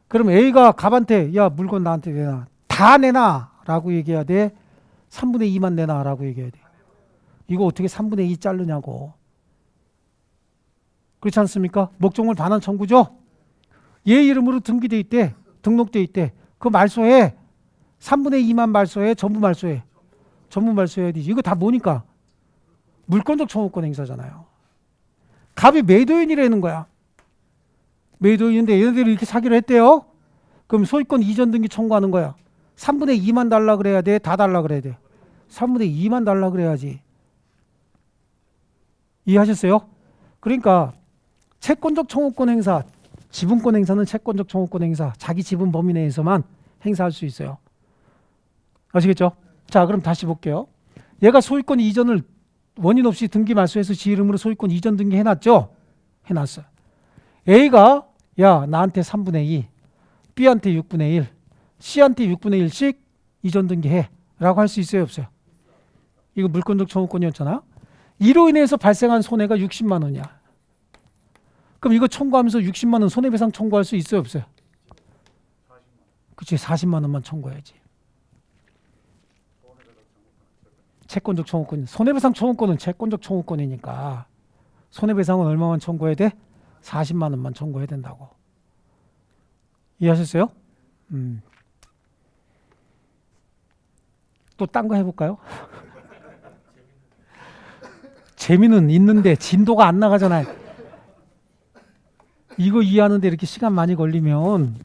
그럼 A가 갑한테, 야, 물건 나한테 내놔. 다 내놔! 라고 얘기해야 돼? 3분의 2만 내놔! 라고 얘기해야 돼? 이거 어떻게 3분의 2 자르냐고. 그렇지 않습니까? 목적물 반환 청구죠? 얘 이름으로 등기돼 있대. 등록돼 있대. 그 말소해. 3분의 2만 말소해. 전부 말소해. 전부 말소해야 되지. 이거 다 뭐니까? 물권적 청구권 행사잖아요. 갑이 매도인이라는 거야. 매도인인데 얘네들이 이렇게 사기로 했대요. 그럼 소유권 이전 등기 청구하는 거야. 3분의 2만 달라 그래야 돼? 다 달라 그래야 돼? 3분의 2만 달라 그래야지. 이해하셨어요? 그러니까 채권적 청구권 행사, 지분권 행사는 채권적 청구권 행사, 자기 지분 범위 내에서만 행사할 수 있어요. 아시겠죠? 자, 그럼 다시 볼게요. 얘가 소유권 이전을 원인 없이 등기 말소해서 지 이름으로 소유권 이전 등기 해놨죠? 해놨어요. A가 야, 나한테 3분의 2, B한테 6분의 1, C한테 6분의 1씩 이전 등기해 라고 할 수 있어요, 없어요? 이거 물권적 청구권이었잖아. 이로 인해서 발생한 손해가 60만 원이야. 그럼 이거 청구하면서 60만 원 손해배상 청구할 수 있어요, 없어요? 그치, 40만 원만 청구해야지. 채권적 청구권, 손해배상 청구권은 채권적 청구권이니까 손해배상은 얼마만 청구해야 돼? 40만 원만 청구해야 된다고. 이해하셨어요? 또 딴 거 해볼까요? 재미는 있는데 진도가 안 나가잖아요. 이거 이해하는데 이렇게 시간 많이 걸리면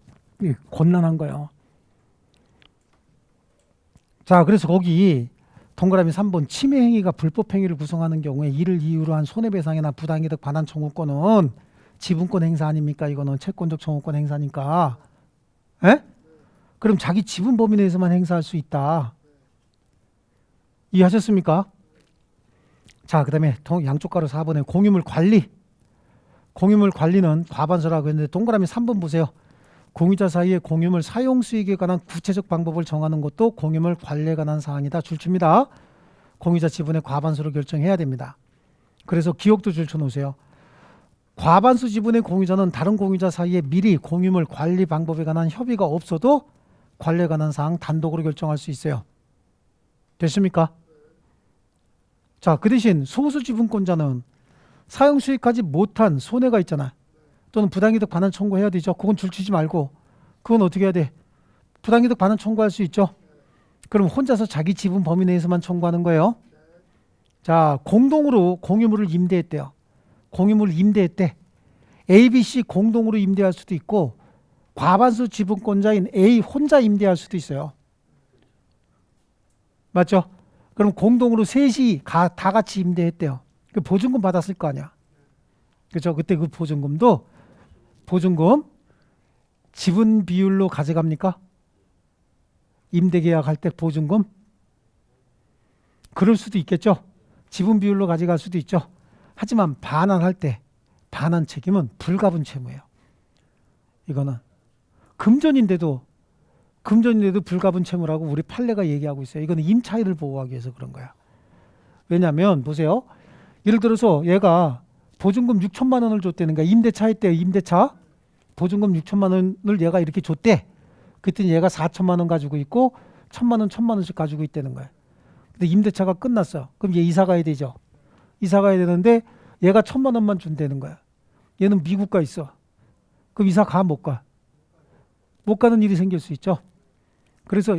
곤란한 거예요. 자, 그래서 거기 동그라미 3번 침해 행위가 불법 행위를 구성하는 경우에 이를 이유로 한 손해배상이나 부당이득 반환 청구권은 지분권 행사 아닙니까? 이거는 채권적 청구권 행사니까. 에? 그럼 자기 지분 범위 내에서만 행사할 수 있다. 이해하셨습니까? 자, 그 다음에 양쪽 가로 4번에 공유물 관리. 공유물 관리는 과반수라고 했는데 동그라미 3번 보세요. 공유자 사이의 공유물 사용 수익에 관한 구체적 방법을 정하는 것도 공유물 관리에 관한 사항이다. 줄칩니다. 공유자 지분의 과반수로 결정해야 됩니다. 그래서 기억도 줄쳐놓으세요. 과반수 지분의 공유자는 다른 공유자 사이에 미리 공유물 관리 방법에 관한 협의가 없어도 관리에 관한 사항 단독으로 결정할 수 있어요. 됐습니까? 자, 그 대신 소수 지분권자는 사용 수익하지 못한 손해가 있잖아. 또는 부당이득 반환 청구해야 되죠. 그건 줄치지 말고 그건 어떻게 해야 돼? 부당이득 반환 청구할 수 있죠. 그럼 혼자서 자기 지분 범위 내에서만 청구하는 거예요. 자, 공동으로 공유물을 임대했대요. 공유물을 임대했대. A, B, C 공동으로 임대할 수도 있고 과반수 지분권자인 A 혼자 임대할 수도 있어요. 맞죠? 그럼 공동으로 셋이 다 같이 임대했대요. 그 보증금 받았을 거 아니야. 그렇죠? 그때 그 보증금도 보증금 지분 비율로 가져갑니까? 임대계약할 때 보증금? 그럴 수도 있겠죠. 지분 비율로 가져갈 수도 있죠. 하지만 반환할 때 반환 책임은 불가분 채무예요. 이거는 금전인데도 불가분 채무라고 우리 판례가 얘기하고 있어요. 이거는 임차인을 보호하기 위해서 그런 거야. 왜냐하면 보세요. 예를 들어서 얘가 보증금 6천만 원을 줬다는 거야. 임대차 했대요. 임대차. 보증금 6천만 원을 얘가 이렇게 줬대. 그랬더니 얘가 4천만 원 가지고 있고 1,000만 원씩 가지고 있다는 거야. 근데 임대차가 끝났어. 그럼 얘 이사 가야 되죠. 이사 가야 되는데 얘가 1,000만 원만 준다는 거야. 얘는 미국 가 있어. 그럼 이사 가? 못 가? 못 가는 일이 생길 수 있죠. 그래서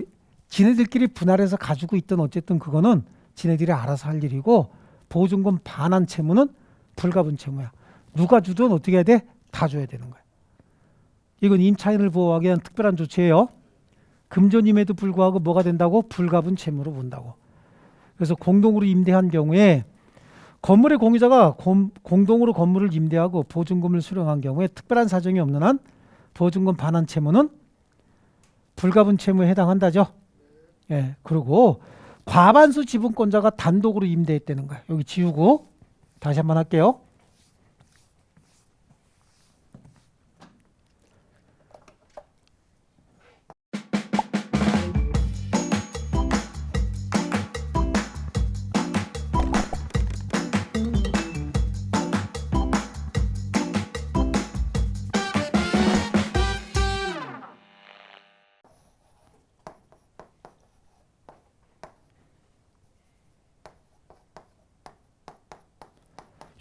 지네들끼리 분할해서 가지고 있던 어쨌든 그거는 지네들이 알아서 할 일이고 보증금 반환 채무는 불가분 채무야. 누가 주든 어떻게 해야 돼? 다 줘야 되는 거야. 이건 임차인을 보호하기 위한 특별한 조치예요. 금전임에도 불구하고 뭐가 된다고? 불가분 채무로 본다고. 그래서 공동으로 임대한 경우에 건물의 공유자가 공동으로 건물을 임대하고 보증금을 수령한 경우에 특별한 사정이 없는 한 보증금 반환 채무는 불가분 채무에 해당한다죠. 예, 그리고 과반수 지분권자가 단독으로 임대했다는 거예요. 여기 지우고 다시 한번 할게요.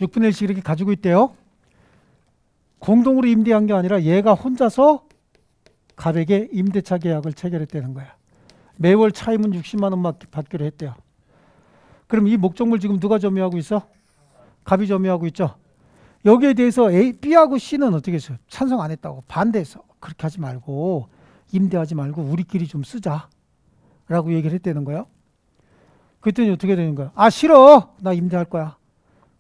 육분의 1씩 이렇게 가지고 있대요. 공동으로 임대한 게 아니라 얘가 혼자서 갑에게 임대차 계약을 체결했다는 거야. 매월 차임은 60만 원만 받기로 했대요. 그럼 이 목적물 지금 누가 점유하고 있어? 갑이 점유하고 있죠. 여기에 대해서 B하고 C는 어떻게 했어요? 찬성 안 했다고 반대했어. 그렇게 하지 말고 임대하지 말고 우리끼리 좀 쓰자 라고 얘기를 했다는 거예요. 그랬더니 어떻게 되는 거야? 아 싫어, 나 임대할 거야.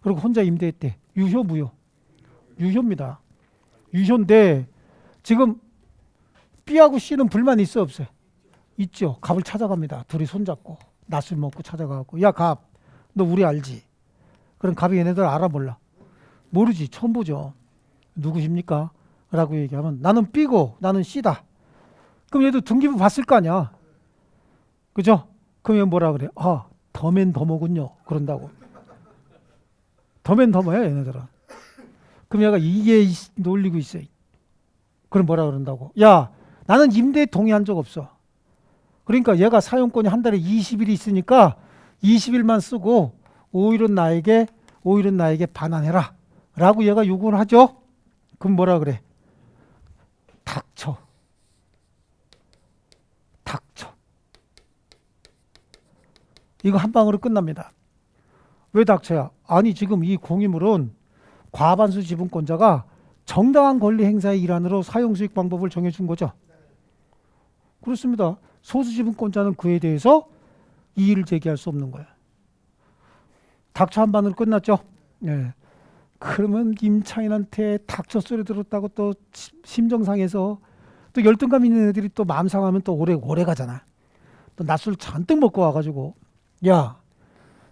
그리고 혼자 임대했대. 유효 무효? 유효입니다. 유효인데 지금 B하고 C는 불만 있어 없어요? 있죠. 갑을 찾아갑니다. 둘이 손잡고 낮술 먹고 찾아가고, 야 갑, 너 우리 알지? 그럼 갑이 얘네들 알아 몰라? 모르지. 처음 보죠. 누구십니까? 라고 얘기하면 나는 B고 나는 C다. 그럼 얘도 등기부 봤을 거 아니야. 그죠? 그럼 얘 뭐라 그래? 아, 더맨 더머군요. 그런다고. 더맨 더머야 얘네들은. 그럼 얘가 이게 놀리고 있어. 그럼 뭐라 그런다고? 야, 나는 임대에 동의한 적 없어. 그러니까 얘가 사용권이 한 달에 20일이 있으니까 20일만 쓰고 5일은 나에게 반환해라 라고 얘가 요구를 하죠. 그럼 뭐라 그래? 닥쳐. 이거 한 방으로 끝납니다. 왜 닥쳐야? 아니 지금 이 공유물은 과반수 지분권자가 정당한 권리 행사의 일환으로 사용수익 방법을 정해준 거죠. 그렇습니다. 소수 지분권자는 그에 대해서 이의를 제기할 수 없는 거예요. 닥쳐 한 방으로 끝났죠. 네. 그러면 임차인한테 닥쳐 소리 들었다고 또 심정상해서 또 열등감 있는 애들이 또 마음 상하면 또 오래 가잖아. 또 낮술 잔뜩 먹고 와가지고, 야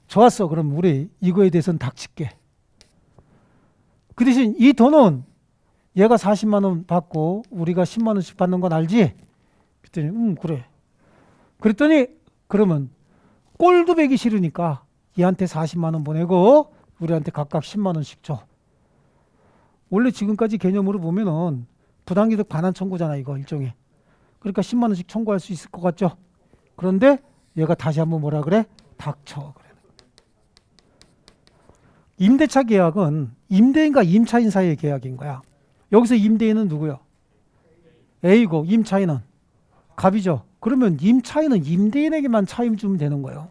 좋았어, 그럼 우리 이거에 대해서는 닥칠게. 그 대신 이 돈은 얘가 40만 원 받고 우리가 10만 원씩 받는 건 알지? 그랬더니 그래. 그랬더니 그러면 꼴도 배기 싫으니까 얘한테 40만 원 보내고 우리한테 각각 10만 원씩 줘. 원래 지금까지 개념으로 보면은 부당이득 반환 청구잖아, 이거 일종의. 그러니까 10만 원씩 청구할 수 있을 것 같죠? 그런데 얘가 다시 한번 뭐라 그래? 닥쳐. 그래. 임대차 계약은 임대인과 임차인 사이의 계약인 거야. 여기서 임대인은 누구요? A고 임차인은 갑이죠. 그러면 임차인은 임대인에게만 차임 주면 되는 거예요.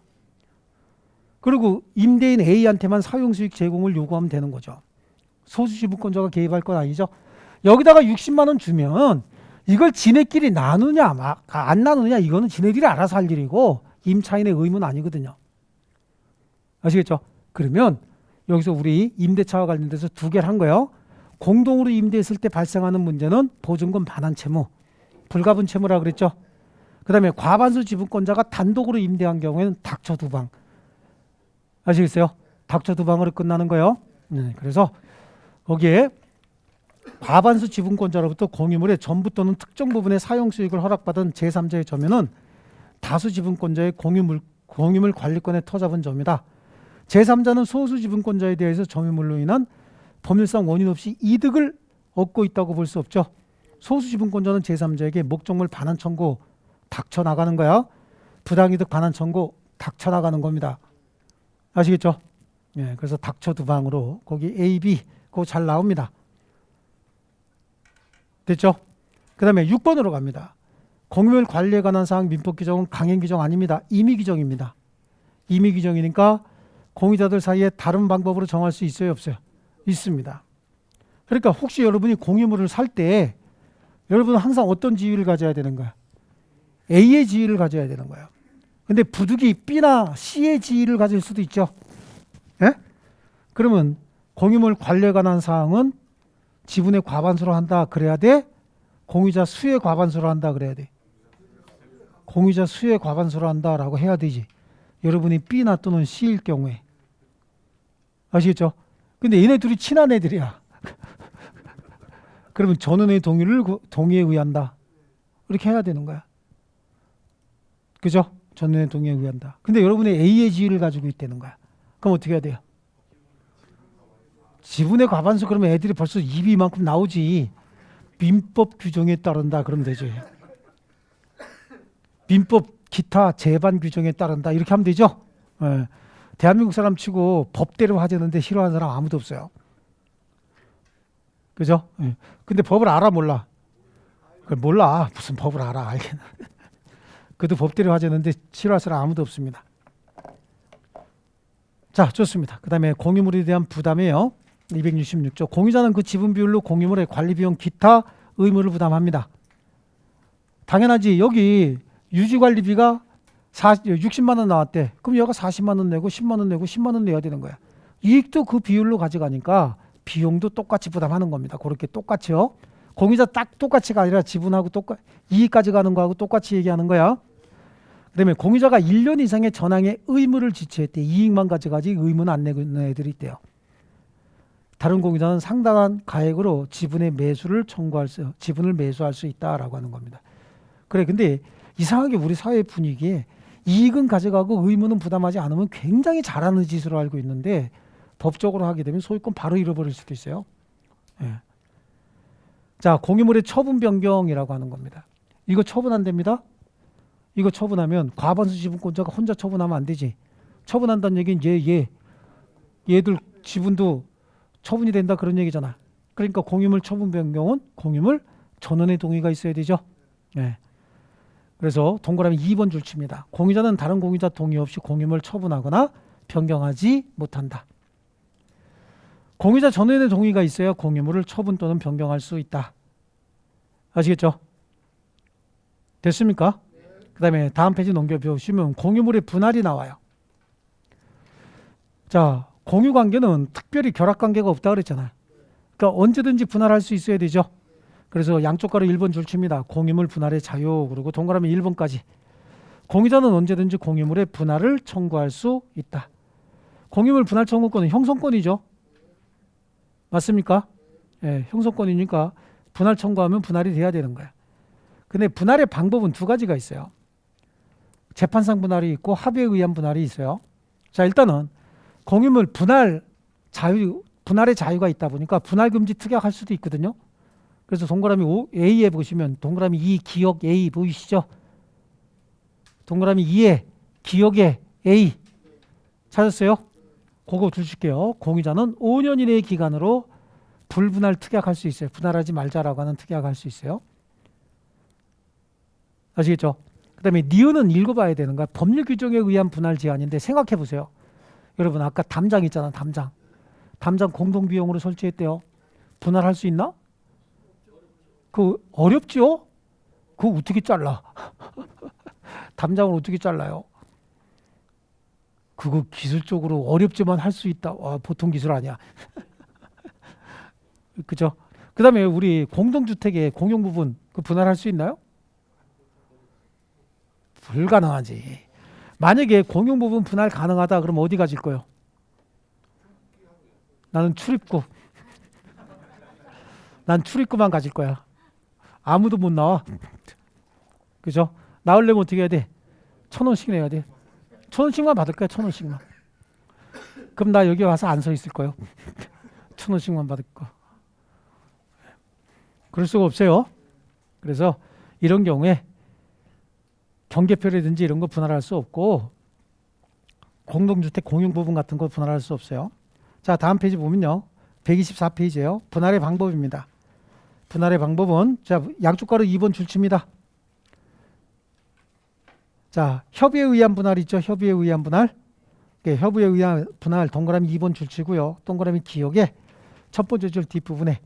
그리고 임대인 A한테만 사용수익 제공을 요구하면 되는 거죠. 소수지분권자가 개입할 건 아니죠. 여기다가 60만 원 주면 이걸 지네끼리 나누냐 안 나누냐 이거는 지네들이 알아서 할 일이고 임차인의 의무는 아니거든요. 아시겠죠? 그러면 여기서 우리 임대차와 관련돼서 두 개를 한 거예요. 공동으로 임대했을 때 발생하는 문제는 보증금 반환 채무, 불가분 채무라 그랬죠. 그 다음에 과반수 지분권자가 단독으로 임대한 경우에는 닥쳐 두 방. 아시겠어요? 닥쳐 두 방으로 끝나는 거예요. 네, 그래서 거기에 과반수 지분권자로부터 공유물의 전부 또는 특정 부분의 사용 수익을 허락받은 제3자의 점유는 다수 지분권자의 공유물 관리권의 터잡은 점이다. 제3자는 소수 지분권자에 대해서 점유물로 인한 법률상 원인 없이 이득을 얻고 있다고 볼 수 없죠. 소수 지분권자는 제3자에게 목적물 반환 청구 닥쳐 나가는 거야. 부당이득 반환 청구 닥쳐 나가는 겁니다. 아시겠죠? 예, 그래서 닥쳐 두 방으로 거기 A, B 그거 잘 나옵니다. 됐죠? 그 다음에 6번으로 갑니다. 공유물 관리에 관한 사항 민법 규정은 강행 규정 아닙니다. 임의 규정입니다. 임의 규정이니까 공유자들 사이에 다른 방법으로 정할 수 있어요, 없어요? 있습니다. 그러니까 혹시 여러분이 공유물을 살 때 여러분은 항상 어떤 지위를 가져야 되는 거야? A의 지위를 가져야 되는 거예요. 근데 부득이 B나 C의 지위를 가질 수도 있죠. 예? 그러면 공유물 관리에 관한 사항은 지분의 과반수로 한다 그래야 돼? 공유자 수의 과반수로 한다 그래야 돼? 공유자 수의 과반수로 한다라고 해야 되지. 여러분이 B나 또는 C일 경우에. 아시겠죠? 근데 얘네 둘이 친한 애들이야. 그러면 전원의 동의에 의한다. 이렇게 해야 되는 거야. 그죠? 전원의 동의에 의한다. 근데 여러분의 A의 지위를 가지고 있다는 거야. 그럼 어떻게 해야 돼요? 지분의 과반수 그러면 애들이 벌써 입이 이만큼 나오지. 민법 규정에 따른다 그러면 되죠. 민법 기타 재반 규정에 따른다 이렇게 하면 되죠. 예. 대한민국 사람 치고 법대로 하자는데 싫어하는 사람 아무도 없어요. 그죠? 예. 근데 법을 알아 몰라? 그걸 몰라. 무슨 법을 알아. 알겠나. 그래도 법대로 하자는데 싫어할 사람 아무도 없습니다. 자, 좋습니다. 그 다음에 공유물에 대한 부담이에요. 266조. 공유자는 그 지분 비율로 공유물의 관리 비용 기타 의무를 부담합니다. 당연하지. 여기 유지관리비가 60만 원 나왔대. 그럼 얘가 40만 원 내고 10만 원 내고 10만 원 내야 되는 거야. 이익도 그 비율로 가져가니까 비용도 똑같이 부담하는 겁니다. 그렇게 똑같이요. 공유자 딱 똑같이가 아니라 지분하고 이익 가져가는 거하고 똑같이 얘기하는 거야. 그다음에 공유자가 1년 이상의 전항의 의무를 지체했대. 이익만 가져가지 의무는 안 내는 애들이 있대요. 다른 공유자는 상당한 가액으로 지분을 매수할 수 있다라고 하는 겁니다. 그래, 근데 이상하게 우리 사회 분위기에 이익은 가져가고 의무는 부담하지 않으면 굉장히 잘하는 짓으로 알고 있는데 법적으로 하게 되면 소유권 바로 잃어버릴 수도 있어요. 예. 자, 공유물의 처분 변경이라고 하는 겁니다. 이거 처분 안 됩니다. 이거 처분하면 과반수 지분권자가 혼자 처분하면 안 되지. 처분한다는 얘기는 얘들 지분도 처분이 된다 그런 얘기잖아. 그러니까 공유물 처분 변경은 공유물 전원의 동의가 있어야 되죠. 네. 그래서 동그라미 2번 줄칩니다. 공유자는 다른 공유자 동의 없이 공유물 처분하거나 변경하지 못한다. 공유자 전원의 동의가 있어야 공유물을 처분 또는 변경할 수 있다. 아시겠죠? 됐습니까? 그 다음에 다음 페이지 넘겨보시면 공유물의 분할이 나와요. 자, 공유관계는 특별히 결합관계가 없다 그랬잖아요. 그러니까 언제든지 분할할 수 있어야 되죠. 그래서 양쪽 가로 1번 줄칩니다. 공유물 분할의 자유. 그리고 동그라미 1번까지. 공유자는 언제든지 공유물의 분할을 청구할 수 있다. 공유물 분할 청구권은 형성권이죠. 맞습니까? 예, 형성권이니까 분할 청구하면 분할이 돼야 되는 거야. 근데 분할의 방법은 두 가지가 있어요. 재판상 분할이 있고 합의에 의한 분할이 있어요. 자, 일단은 공유물 분할의 자유가 있다 보니까 분할 금지 특약할 수도 있거든요. 그래서 동그라미 A에 보시면 동그라미 2 기억 A 보이시죠? 동그라미 2에 기억에 A 찾았어요? 그거 주실게요. 공유자는 5년 이내의 기간으로 불분할 특약할 수 있어요. 분할하지 말자라고 하는 특약할 수 있어요. 아시겠죠? 그 다음에 니은은 읽어봐야 되는 거야. 법률 규정에 의한 분할 제한인데 생각해 보세요. 여러분 아까 담장 있잖아. 담장 공동비용으로 설치했대요. 분할할 수 있나? 그 어렵죠? 그거 어떻게 잘라? 담장을 어떻게 잘라요? 그거 기술적으로 어렵지만 할 수 있다. 와, 보통 기술 아니야. 그죠? 그 다음에 우리 공동주택의 공용 부분 그 분할할 수 있나요? 불가능하지. 만약에 공용 부분 분할 가능하다 그러면 어디 가질 거예요? 나는 출입구. 난 출입구만 가질 거야. 아무도 못 나와. 그죠? 나오려면 어떻게 해야 돼? 1,000원씩 내야 돼. 1,000원씩만 받을 거야. 1,000원씩만. 그럼 나 여기 와서 안 서 있을 거예요. 1,000원씩만 받을 거. 그럴 수가 없어요. 그래서 이런 경우에 경계표라든지 이런 거 분할할 수 없고 공동주택 공용 부분 같은 거 분할할 수 없어요. 자, 다음 페이지 보면요. 124페이지예요. 분할의 방법입니다. 분할의 방법은 자, 양쪽 가로 2번 줄칩니다. 자, 협의에 의한 분할 있죠. 협의에 의한 분할. 협의에 의한 분할 동그라미 2번 줄치고요. 동그라미 기억에 첫 번째 줄 뒷부분에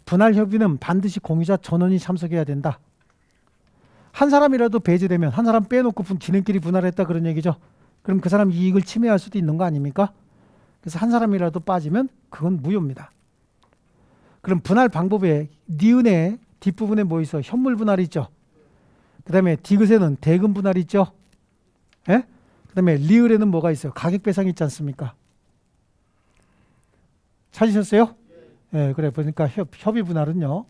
분할 협의는 반드시 공유자 전원이 참석해야 된다. 한 사람이라도 배제되면 한 사람 빼놓고 지네끼리 분할했다 그런 얘기죠. 그럼 그 사람 이익을 침해할 수도 있는 거 아닙니까? 그래서 한 사람이라도 빠지면 그건 무효입니다. 그럼 분할 방법에 니은의 뒷부분에 뭐 있어? 현물 분할이 있죠. 그 다음에 디귿에는 대금 분할이 있죠. 예? 그 다음에 리을에는 뭐가 있어요? 가격 배상이 있지 않습니까? 찾으셨어요? 예, 그래. 보니까 협의 분할은요.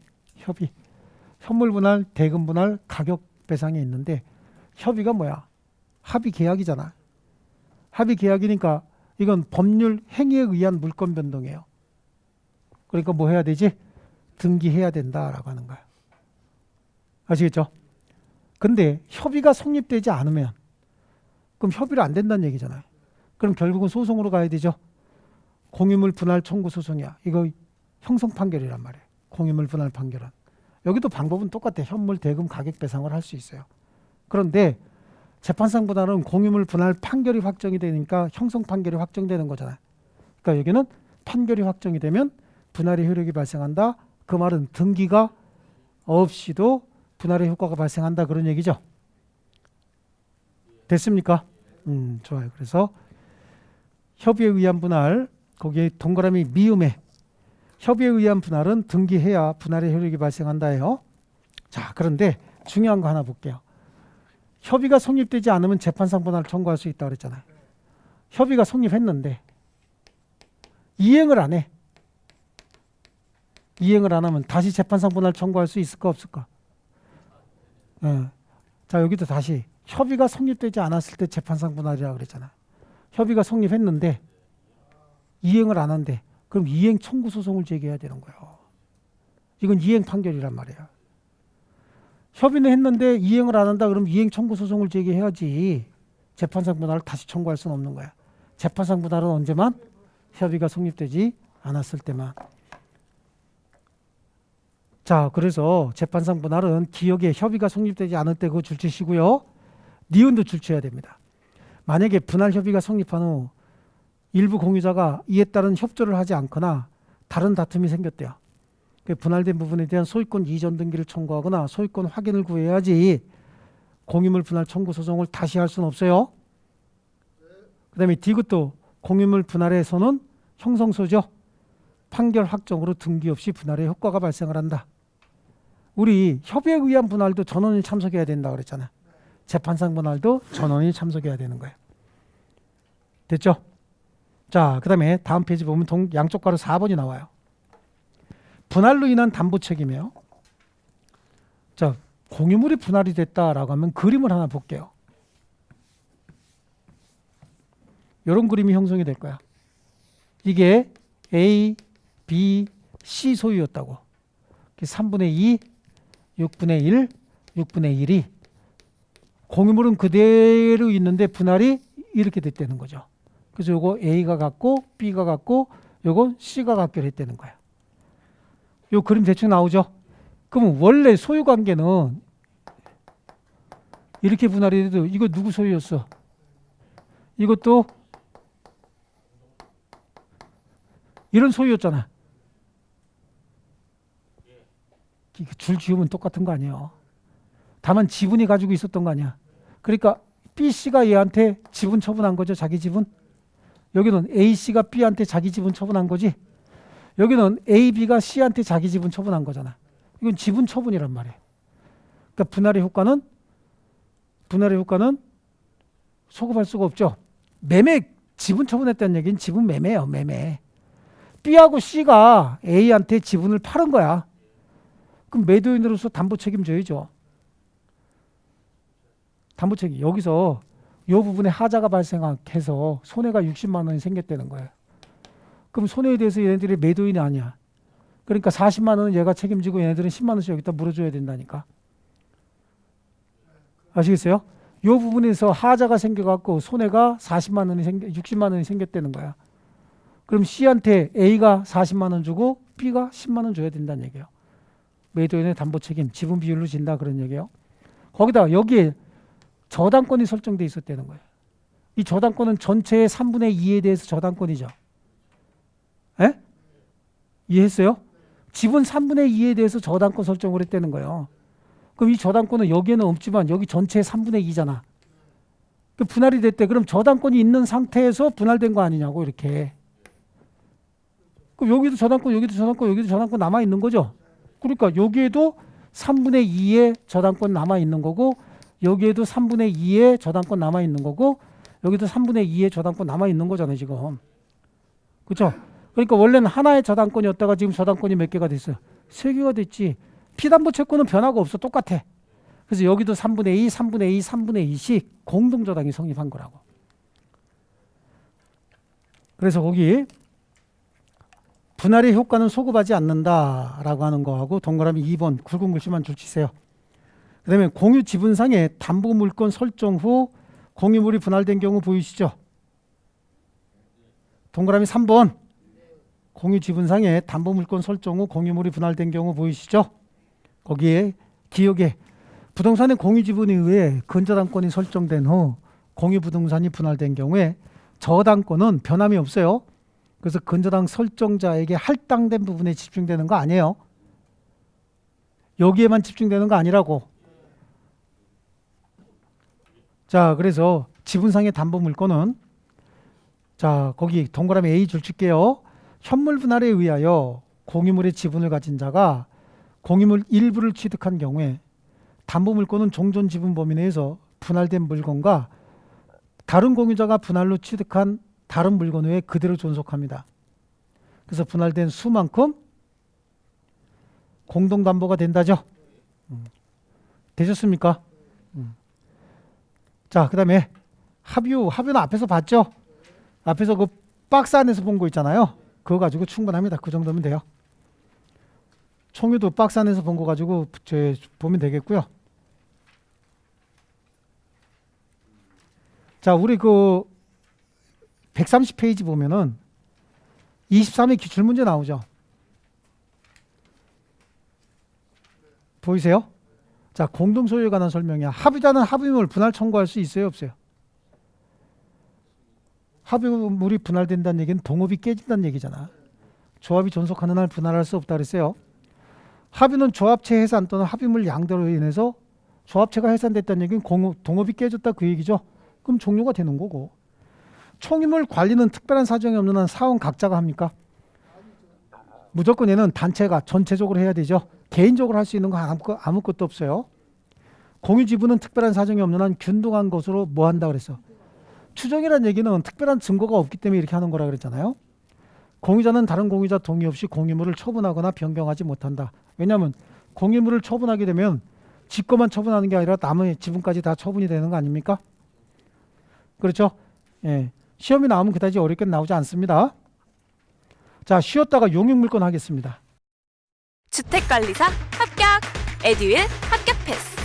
현물 분할, 대금 분할, 가격 배상이 있는데 협의가 뭐야? 합의 계약이잖아. 합의 계약이니까 이건 법률 행위에 의한 물권 변동이에요. 그러니까 뭐 해야 되지? 등기해야 된다라고 하는 거야. 아시겠죠? 근데 협의가 성립되지 않으면 그럼 협의를 안 된다는 얘기잖아요. 그럼 결국은 소송으로 가야 되죠. 공유물 분할 청구 소송이야. 이거 형성 판결이란 말이에요. 공유물 분할 판결은. 여기도 방법은 똑같아. 현물, 대금, 가격 배상을 할 수 있어요. 그런데 재판상보다는 공유물 분할 판결이 확정이 되니까 형성 판결이 확정되는 거잖아요. 그러니까 여기는 판결이 확정이 되면 분할의 효력이 발생한다. 그 말은 등기가 없이도 분할의 효과가 발생한다. 그런 얘기죠. 됐습니까? 좋아요. 그래서 협의에 의한 분할, 거기에 동그라미 미음에 협의에 의한 분할은 등기해야 분할의 효력이 발생한다예요. 자, 그런데 중요한 거 하나 볼게요. 협의가 성립되지 않으면 재판상 분할을 청구할 수 있다고 그랬잖아요. 협의가 성립했는데 이행을 안 해. 이행을 안 하면 다시 재판상 분할 청구할 수 있을까 없을까? 예. 자, 여기도 다시 협의가 성립되지 않았을 때 재판상 분할이라고 그랬잖아요. 협의가 성립했는데 이행을 안 한대. 그럼 이행 청구 소송을 제기해야 되는 거예요. 이건 이행 판결이란 말이에요. 협의는 했는데 이행을 안 한다 그러면 이행 청구 소송을 제기해야지. 재판상 분할을 다시 청구할 수는 없는 거야. 재판상 분할은 언제만? 협의가 성립되지 않았을 때만. 자, 그래서 재판상 분할은 기억에 협의가 성립되지 않을 때 그거 줄치시고요. 니은도 줄쳐야 됩니다. 만약에 분할 협의가 성립한 후 일부 공유자가 이에 따른 협조를 하지 않거나 다른 다툼이 생겼대요. 그 분할된 부분에 대한 소유권 이전 등기를 청구하거나 소유권 확인을 구해야지 공유물 분할 청구 소송을 다시 할 수는 없어요. 그 다음에 디귿도 공유물 분할에서는 형성소죠. 판결 확정으로 등기 없이 분할의 효과가 발생을 한다. 우리 협의에 의한 분할도 전원이 참석해야 된다 그랬잖아. 재판상 분할도 전원이 참석해야 되는 거예요. 됐죠? 자, 그 다음에 다음 페이지 보면 양쪽 가로 4번이 나와요. 분할로 인한 담보 책임이에요. 자, 공유물이 분할이 됐다라고 하면 그림을 하나 볼게요. 이런 그림이 형성이 될 거야. 이게 A, B, C 소유였다고. 3분의 2, 6분의 1, 6분의 1이 공유물은 그대로 있는데 분할이 이렇게 됐다는 거죠. 그래서 요거 A가 갖고 B가 갖고 요거 C가 갖기로 했다는 거야. 요 그림 대충 나오죠? 그럼 원래 소유 관계는 이렇게 분할이 돼도 이거 누구 소유였어? 이것도 이런 소유였잖아. 줄 지으면 똑같은 거 아니에요. 다만 지분이 가지고 있었던 거 아니야. 그러니까 B씨가 얘한테 지분 처분한 거죠. 자기 지분. 여기는 A씨가 B한테 자기 지분 처분한 거지. 여기는 AB가 C한테 자기 지분 처분한 거잖아. 이건 지분 처분이란 말이에요. 그러니까 분할의 효과는 소급할 수가 없죠. 매매 지분 처분했다는 얘기는 지분 매매예요. 매매. B하고 C가 A한테 지분을 팔은 거야. 그럼 매도인으로서 담보 책임져야죠. 담보 책임. 여기서 이 부분에 하자가 발생해서 손해가 60만 원이 생겼다는 거예요. 그럼 손해에 대해서 얘네들이 매도인이 아니야. 그러니까 40만 원은 얘가 책임지고 얘네들은 10만 원씩 여기다 물어줘야 된다니까. 아시겠어요? 이 부분에서 하자가 생겨갖고 손해가 60만 원이 생겼다는 거야. 그럼 C한테 A가 40만 원 주고 B가 10만 원 줘야 된다는 얘기예요. 매도인의 담보 책임, 지분 비율로 진다 그런 얘기예요. 거기다 여기에 저당권이 설정돼 있었다는 거예요. 이 저당권은 전체의 3분의 2에 대해서 저당권이죠. 에? 이해했어요? 지분 3분의 2에 대해서 저당권 설정을 했다는 거예요. 그럼 이 저당권은 여기에는 없지만 여기 전체의 3분의 2잖아. 그 분할이 됐대. 그럼 저당권이 있는 상태에서 분할된 거 아니냐고 이렇게. 그럼 여기도 저당권, 여기도 저당권, 여기도 저당권 남아 있는 거죠. 그러니까 여기에도 3분의 2의 저당권 남아 있는 거고, 여기에도 3분의 2의 저당권 남아 있는 거고, 여기도 3분의 2의 저당권 남아 있는 거잖아요, 지금. 그렇죠? 그러니까 원래는 하나의 저당권이었다가 지금 저당권이 몇 개가 됐어요? 3개가 됐지. 피담보 채권은 변화가 없어. 똑같아. 그래서 여기도 3분의 2, 3분의 2, 3분의 2씩 공동저당이 성립한 거라고. 그래서 거기 분할의 효과는 소급하지 않는다라고 하는 거하고 동그라미 2번 굵은 글씨만 줄치세요. 그 다음에 공유 지분상의 담보물권 설정 후 공유물이 분할된 경우 보이시죠? 동그라미 3번 공유 지분상의 담보물권 설정 후 공유물이 분할된 경우 보이시죠? 거기에 기억에 부동산의 공유 지분에 의해 근저당권이 설정된 후 공유 부동산이 분할된 경우에 저당권은 변함이 없어요. 그래서 근저당 설정자에게 할당된 부분에 집중되는 거 아니에요. 여기에만 집중되는 거 아니라고. 자, 그래서 지분상의 담보물권은 자, 거기 동그라미 A 줄칠게요. 현물 분할에 의하여 공유물의 지분을 가진 자가 공유물 일부를 취득한 경우에 담보물권은 종전 지분 범위 내에서 분할된 물건과 다른 공유자가 분할로 취득한 다른 물건 외에 그대로 존속합니다. 그래서 분할된 수만큼 공동담보가 된다죠. 되셨습니까? 자, 그 다음에 합유는 앞에서 봤죠? 앞에서 그 박스 안에서 본 거 있잖아요. 그거 가지고 충분합니다. 그 정도면 돼요. 총유도 박스 안에서 본 거 가지고 보면 되겠고요. 자, 우리 그 130페이지 보면은 23회 기출문제 나오죠. 보이세요? 자, 공동소유에 관한 설명이야. 합의자는 합의물 분할 청구할 수 있어요, 없어요? 합의물이 분할된다는 얘기는 동업이 깨진다는 얘기잖아. 조합이 존속하는 한 분할할 수 없다 그랬어요. 합의는 조합체 해산 또는 합의물 양도로 인해서 조합체가 해산됐다는 얘기는 동업이 깨졌다 그 얘기죠. 그럼 종료가 되는 거고. 총유물 관리는 특별한 사정이 없는 한 사원 각자가 합니까? 무조건 얘는 단체가 전체적으로 해야 되죠. 개인적으로 할 수 있는 거 아무것도 없어요. 공유 지분은 특별한 사정이 없는 한 균등한 것으로 뭐 한다 그랬어? 추정이라는 얘기는 특별한 증거가 없기 때문에 이렇게 하는 거라 그랬잖아요. 공유자는 다른 공유자 동의 없이 공유물을 처분하거나 변경하지 못한다. 왜냐하면 공유물을 처분하게 되면 지 것만 처분하는 게 아니라 남의 지분까지 다 처분이 되는 거 아닙니까? 그렇죠? 예. 시험이 나오면 그다지 어렵게 나오지 않습니다. 자, 쉬었다가 용익물권 하겠습니다. 주택관리사 합격! 에듀윌 합격 패스!